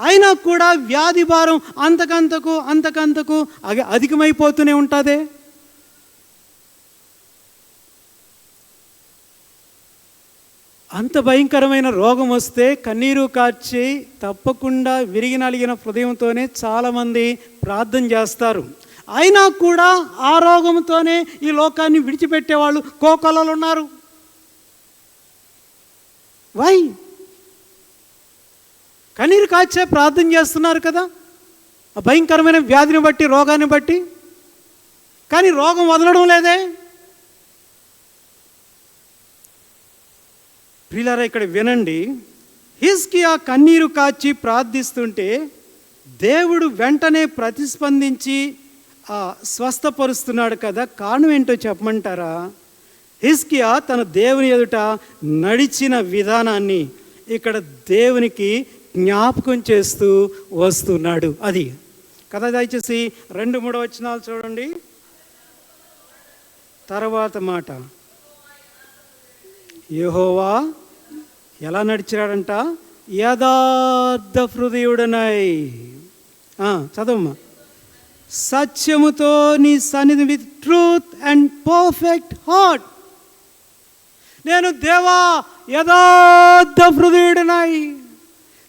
అయినా కూడా వ్యాధి భారం అంతకంతకు అధికమైపోతూనే ఉంటుంది. అంత భయంకరమైన రోగం వస్తే కన్నీరు కార్చి తప్పకుండా విరిగి నలిగిన హృదయంతోనే చాలామంది ప్రార్థన చేస్తారు. అయినా కూడా ఆ రోగంతోనే ఈ లోకాన్ని విడిచిపెట్టేవాళ్ళు కోకొల్లలు ఉన్నారు. వై? కన్నీరు కాచే ప్రార్థన చేస్తున్నారు కదా ఆ భయంకరమైన వ్యాధిని బట్టి, రోగాన్ని బట్టి. కానీ రోగం వదలడం లేదే. ప్రియులారా, ఇక్కడ వినండి. హిజ్కియా కన్నీరు కాచి ప్రార్థిస్తుంటే దేవుడు వెంటనే ప్రతిస్పందించి స్వస్థపరుస్తున్నాడు కదా. కారణం ఏంటో చెప్పమంటారా? హిజ్కియా తన దేవుని ఎదుట నడిచిన విధానాన్ని ఇక్కడ దేవునికి జ్ఞాపకం చేస్తూ వస్తున్నాడు. అది కదా. దయచేసి 2-3 వచనాలు చూడండి. తర్వాత మాట, యెహోవా ఎలా నడిచాడంట? యథార్థ హృదయుడనై. చదవమ్మా. సత్యముతో నీ సన్నిధి, with truth and perfect heart. నేను దేవా యథార్థ హృదయుడనై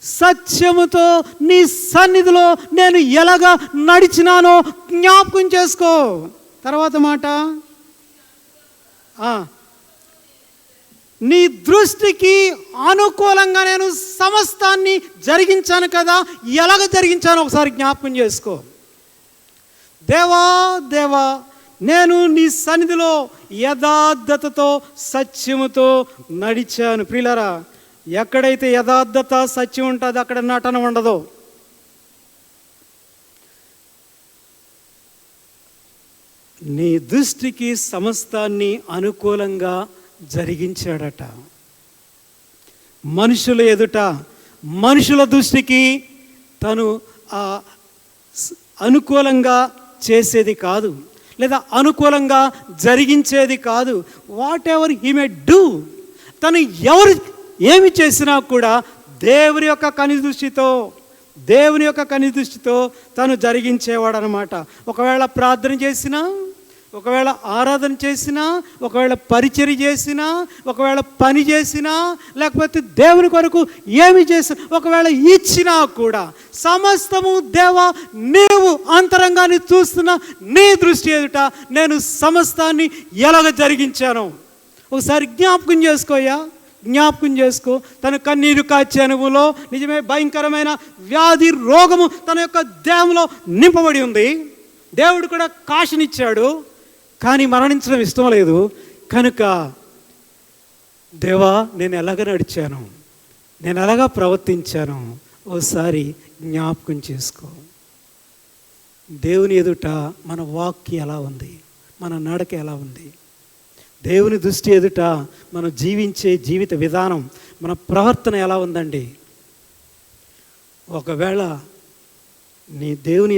సత్యముతో నీ సన్నిధిలో నేను ఎలాగా నడిచినానో జ్ఞాపకం చేసుకో. తర్వాత మాట, నీ దృష్టికి అనుకూలంగా నేను సమస్తాన్ని జరిగించాను కదా. ఎలాగ జరిగించానో ఒకసారి జ్ఞాపకం చేసుకో. దేవా దేవా, నేను నీ సన్నిధిలో యథార్థతతో సత్యముతో నడిచాను. ప్రియులారా, ఎక్కడైతే యథార్థత సత్యం ఉంటుందో అక్కడ నటన ఉండదు. నీ దృష్టికి సమస్తాన్ని అనుకూలంగా జరిగించాడట. మనుషుల ఎదుట, మనుషుల దృష్టికి తను అనుకూలంగా చేసేది కాదు, లేదా అనుకూలంగా జరిగించేది కాదు. What ever he may do, తను ఎవరు ఏమి చేసినా కూడా దేవుని యొక్క కని దృష్టితో తను జరిగించేవాడు అనమాట. ఒకవేళ ప్రార్థన చేసినా, ఒకవేళ ఆరాధన చేసినా, ఒకవేళ పరిచర్య చేసినా, ఒకవేళ పని చేసినా, లేకపోతే దేవుని కొరకు ఏమి చేసినా, ఒకవేళ ఇచ్చినా కూడా సమస్తము దేవా నీవు అంతరంగాన్ని చూస్తున్న నీ దృష్టి ఎదుట నేను సమస్తాన్ని ఎలాగ జరిగించాను ఒకసారి జ్ఞాపకం చేసుకో. తన కన్నీరు కాచే అనుభవంలో నిజమే భయంకరమైన వ్యాధి రోగము తన యొక్క దేహంలో నింపబడి ఉంది. దేవుడు కూడా కాశనిచ్చాడు, కానీ మరణించడం ఇష్టం లేదు. కనుక దేవా నేను ఎలాగ నడిచాను, నేను ఎలాగా ప్రవర్తించాను ఓసారి జ్ఞాపకం చేసుకో. దేవుని ఎదుట మన వాక్యం ఎలా ఉంది, మన నడక ఎలా ఉంది, దేవుని దృష్టి ఎదుట మనం జీవించే జీవిత విధానం, మన ప్రవర్తన ఎలా ఉందండి. ఒకవేళ నీ దేవుని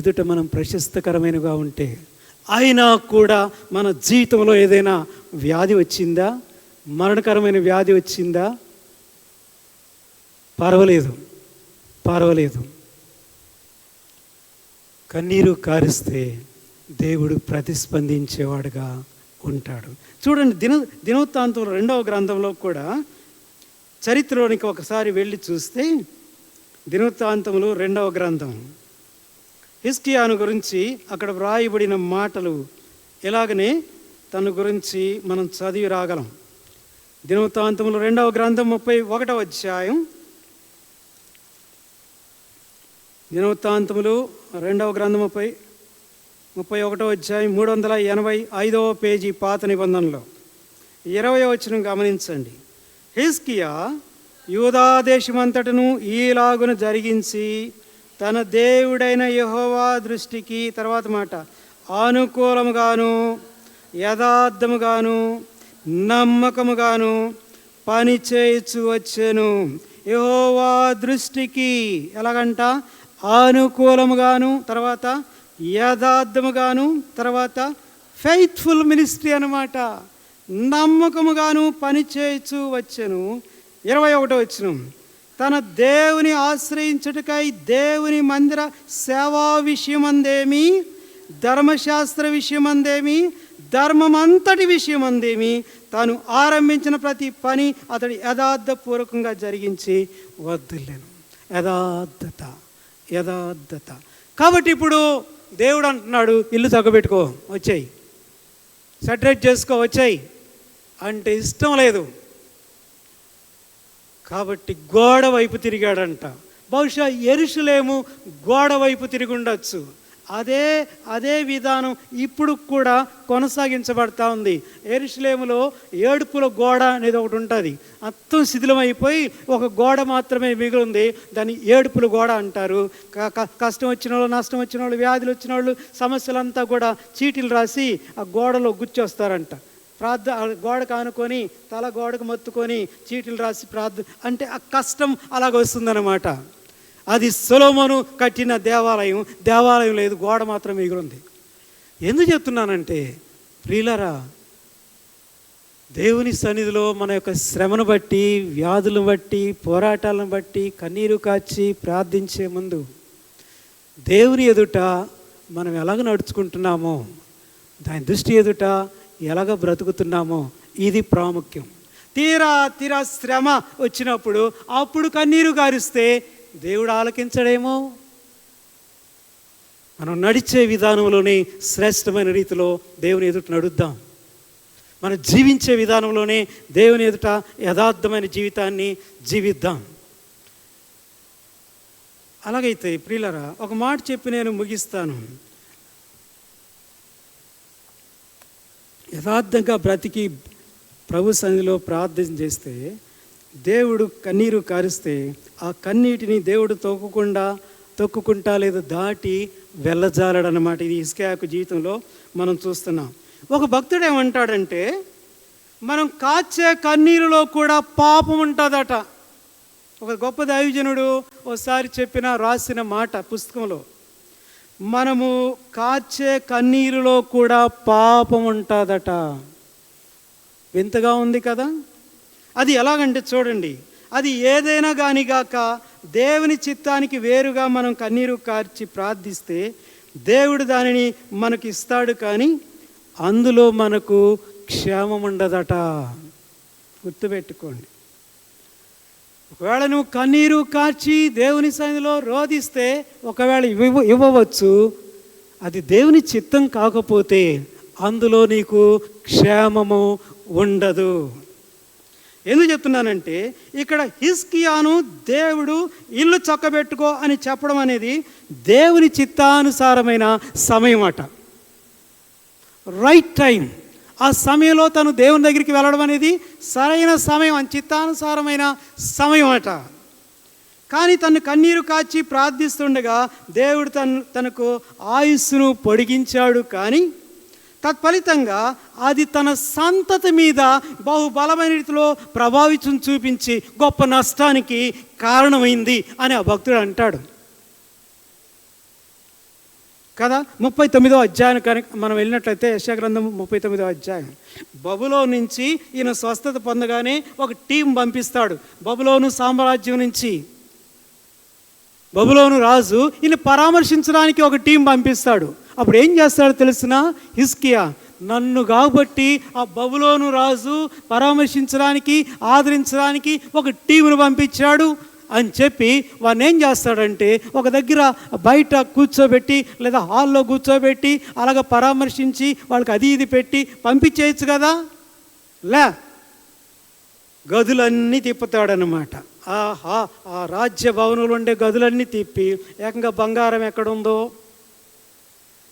ఎదుట మనం ప్రశస్తకరమైనగా ఉంటే, అయినా కూడా మన జీవితంలో ఏదైనా వ్యాధి వచ్చిందా, మరణకరమైన వ్యాధి వచ్చిందా, పర్వాలేదు. కన్నీరు కారిస్తే దేవుడు ప్రతిస్పందించేవాడుగా ఉంటాడు. చూడండి, దినవృత్తాంతం 2వ గ్రంథంలో కూడా చరిత్రలోనికి ఒకసారి వెళ్ళి చూస్తే, దినవృత్తాంతములు 2వ గ్రంథం హిజ్కియాను గురించి అక్కడ వ్రాయబడిన మాటలు ఎలాగనే తన గురించి మనం చదివి రాగలం. దినవృత్తాంతములు 2వ గ్రంథం 31వ అధ్యాయం. దినవృత్తాంతములు 2వ గ్రంథం 31వ అధ్యాయం 385వ పేజీ పాత నిబంధనలో 20వ వచనం గమనించండి. హిజ్కియా యూదా దేశమంతటను ఈలాగున జరిగించి తన దేవుడైన యెహోవా దృష్టికి, తర్వాత మాట, అనుకూలముగాను యథార్థముగాను నమ్మకముగాను పని చేయించు వచ్చెను. యెహోవా దృష్టికి ఎలాగంట? అనుకూలముగాను, తర్వాత యథార్థముగాను, తర్వాత ఫెయిత్ఫుల్ మినిస్ట్రీ అన్నమాట. నమ్మకముగాను పని చేయించు వచ్చెను. 21వ వచనం, తన దేవుని ఆశ్రయించుటకై దేవుని మందిర సేవా విషయమందేమి, ధర్మశాస్త్ర విషయమందేమి, ధర్మమంతటి విషయమందేమి తాను ఆరంభించిన ప్రతి పని అతడి యథార్థపూర్వకంగా జరిగించి వదిలేను. యథార్థత. కాబట్టి ఇప్పుడు దేవుడు అంటున్నాడు, ఇల్లు తగ్గబెట్టుకో, వచ్చాయి, సెటరేట్ చేసుకో, వచ్చాయి అంటే ఇష్టం లేదు. కాబట్టి గోడ వైపు తిరిగాడంట. బహుశా యెరూషలేము గోడ వైపు తిరిగి ఉండొచ్చు. అదే విధానం ఇప్పుడు కూడా కొనసాగించబడతా ఉంది. యెరూషలేములో ఏడుపుల గోడ అనేది ఒకటి ఉంటుంది. మొత్తం శిథిలమైపోయి ఒక గోడ మాత్రమే మిగిలింది. దాన్ని ఏడుపుల గోడ అంటారు. కష్టం వచ్చిన వాళ్ళు, నష్టం వచ్చిన వాళ్ళు, వ్యాధులు వచ్చిన వాళ్ళు, సమస్యలంతా కూడా చీటీలు రాసి ఆ గోడలో గుచ్చొస్తారంట. గోడకు ఆనుకొని తల గోడకు మొత్తుకొని చీటీలు రాసి అంటే ఆ కష్టం అలాగ వస్తుందన్నమాట. అది సొలొమోను కట్టిన దేవాలయం లేదు, గోడ మాత్రం మిగిలింది. ఎందుకు చెప్తున్నానంటే ప్రియులారా, దేవుని సన్నిధిలో మన యొక్క శ్రమను బట్టి, వ్యాధులను బట్టి, పోరాటాలను బట్టి కన్నీరు కార్చి ప్రార్థించే ముందు దేవుని ఎదుట మనం ఎలాగ నడుచుకుంటున్నామో, దాని దృష్టి ఎదుట ఎలాగ బ్రతుకుతున్నామో ఇది ప్రాముఖ్యం. తీరా శ్రమ వచ్చినప్పుడు అప్పుడు కన్నీరు గారిస్తే దేవుడు ఆలకించడేమో. మనం నడిచే విధానంలోనే శ్రేష్టమైన రీతిలో దేవుని ఎదుట నడుద్దాం. మనం జీవించే విధానంలోనే దేవుని ఎదుట యథార్థమైన జీవితాన్ని జీవిద్దాం. అలాగైతే ప్రియులారా, ఒక మాట చెప్పి నేను ముగిస్తాను. యథార్థంగా బ్రతికి ప్రభు సన్నిధిలో ప్రార్థన చేస్తే, దేవుడు కన్నీరు కారిస్తే ఆ కన్నీటిని దేవుడు తొక్కుకుంటా లేదా దాటి వెళ్ళజాలడనమాట. ఇది హిజ్కియాకు జీవితంలో మనం చూస్తున్నాం. ఒక భక్తుడు ఏమంటాడంటే, మనం కాచే కన్నీరులో కూడా పాపం ఉంటుందట. ఒక గొప్ప దైవజనుడు ఒకసారి రాసిన మాట పుస్తకంలో, మనము కాచే కన్నీరులో కూడా పాపం ఉంటుందట. వింతగా ఉంది కదా. అది ఎలాగంటే చూడండి, అది ఏదైనా కానీ గాక దేవుని చిత్తానికి వేరుగా మనం కన్నీరు కార్చి ప్రార్థిస్తే దేవుడు దానిని మనకి ఇస్తాడు, కానీ అందులో మనకు క్షేమం ఉండదట. గుర్తుపెట్టుకోండి. ఒకవేళ నువ్వు కన్నీరు కార్చి దేవుని సన్నిధిలో రోధిస్తే ఒకవేళ ఇవ్వవచ్చు, అది దేవుని చిత్తం కాకపోతే అందులో నీకు క్షేమము ఉండదు. ఎందుకు చెప్తున్నానంటే, ఇక్కడ హిజ్కియాను దేవుడు ఇల్లు చక్కబెట్టుకో అని చెప్పడం అనేది దేవుని చిత్తానుసారమైన సమయం అట. Right time. ఆ సమయంలో తను దేవుని దగ్గరికి వెళ్ళడం అనేది సరైన సమయం, చిత్తానుసారమైన సమయం అట. కానీ తను కన్నీరు కాచి ప్రార్థిస్తుండగా దేవుడు తనకు ఆయుస్సును పొడిగించాడు. కానీ తత్ఫలితంగా అది తన సంతతి మీద బహుబలమైన రీతిలో ప్రభావితం చూపించి గొప్ప నష్టానికి కారణమైంది అని ఆ భక్తుడు అంటాడు కదా. 39వ అధ్యాయం కనుక మనం వెళ్ళినట్లయితే, యెషయా గ్రంథం 39వ అధ్యాయం. బబులోను నుంచి ఈయన స్వస్థత పొందగానే ఒక టీం పంపిస్తాడు. బబులోను సామ్రాజ్యం నుంచి బబులోను రాజు ఈయన పరామర్శించడానికి ఒక టీం పంపిస్తాడు. అప్పుడు ఏం చేస్తాడో తెలిసిన హిజ్కియా, నన్ను కాబట్టి ఆ బబులోను రాజు పరామర్శించడానికి, ఆదరించడానికి ఒక టీమును పంపించాడు అని చెప్పి వాడిని ఏం చేస్తాడంటే ఒక దగ్గర బయట కూర్చోబెట్టి లేదా హాల్లో కూర్చోబెట్టి అలాగ పరామర్శించి వాళ్ళకి అది ఇది పెట్టి పంపించేయచ్చు కదా. గదులన్నీ తిప్పుతాడనమాట. ఆ రాజ్య భవనంలో ఉండే గదులన్నీ తిప్పి ఏకంగా బంగారం ఎక్కడుందో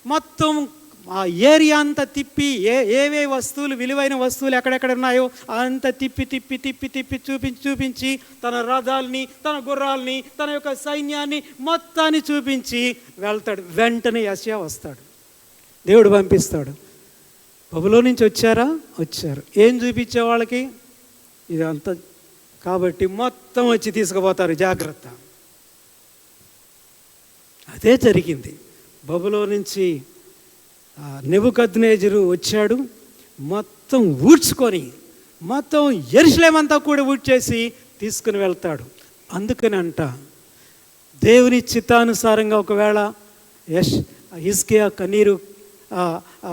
మొత్తం ఆ ఏరియా అంతా తిప్పి ఏవే వస్తువులు, విలువైన వస్తువులు ఎక్కడెక్కడ ఉన్నాయో అంతా తిప్పి చూపించి తన రథాలని, తన గుర్రాలని, తన యొక్క సైన్యాన్ని మొత్తాన్ని చూపించి వెళ్తాడు. వెంటనే యెషయా వస్తాడు, దేవుడు పంపిస్తాడు. బబులో నుంచి వచ్చారు. ఏం చూపించే వాళ్ళకి ఇదంతా, కాబట్టి మొత్తం వచ్చి తీసుకుపోతారు, జాగ్రత్త. అదే జరిగింది. బబులో నుంచి నెబుకద్నెజరు వచ్చాడు, మొత్తం ఊడ్చుకొని మొత్తం యెరూషలేమంతా కూడా ఊడ్చేసి తీసుకుని వెళ్తాడు. అందుకని దేవుని చిత్తానుసారంగా ఒకవేళ హిజ్కియా కన్నీరు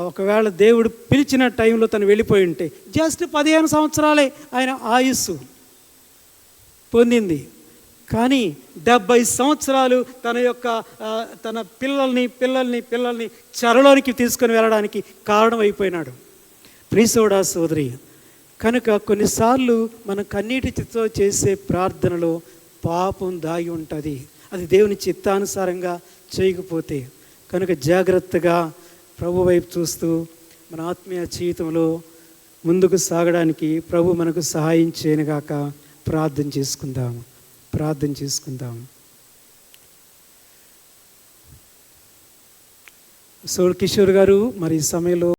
ఒకవేళ దేవుడు పిలిచిన టైంలో తను వెళ్ళిపోయి ఉంటే జస్ట్ 15 సంవత్సరాలే ఆయన ఆయుస్సు పొందింది. కానీ 70 సంవత్సరాలు తన పిల్లల్ని చెరలోనికి తీసుకొని వెళ్ళడానికి కారణమైపోయినాడు. ప్రియసోడా సోదరి, కనుక కొన్నిసార్లు మనం కన్నీటి చిత్తో చేసే ప్రార్థనలో పాపం దాగి ఉంటుంది. అది దేవుని చిత్తానుసారంగా చేయకపోతే కనుక జాగ్రత్తగా ప్రభు వైపు చూస్తూ మన ఆత్మీయ జీవితంలో ముందుకు సాగడానికి ప్రభు మనకు సహాయం చేయనుగాక. ప్రార్థన చేసుకుందాం. సోల్ కిషోర్ గారు మరి ఈ సమయంలో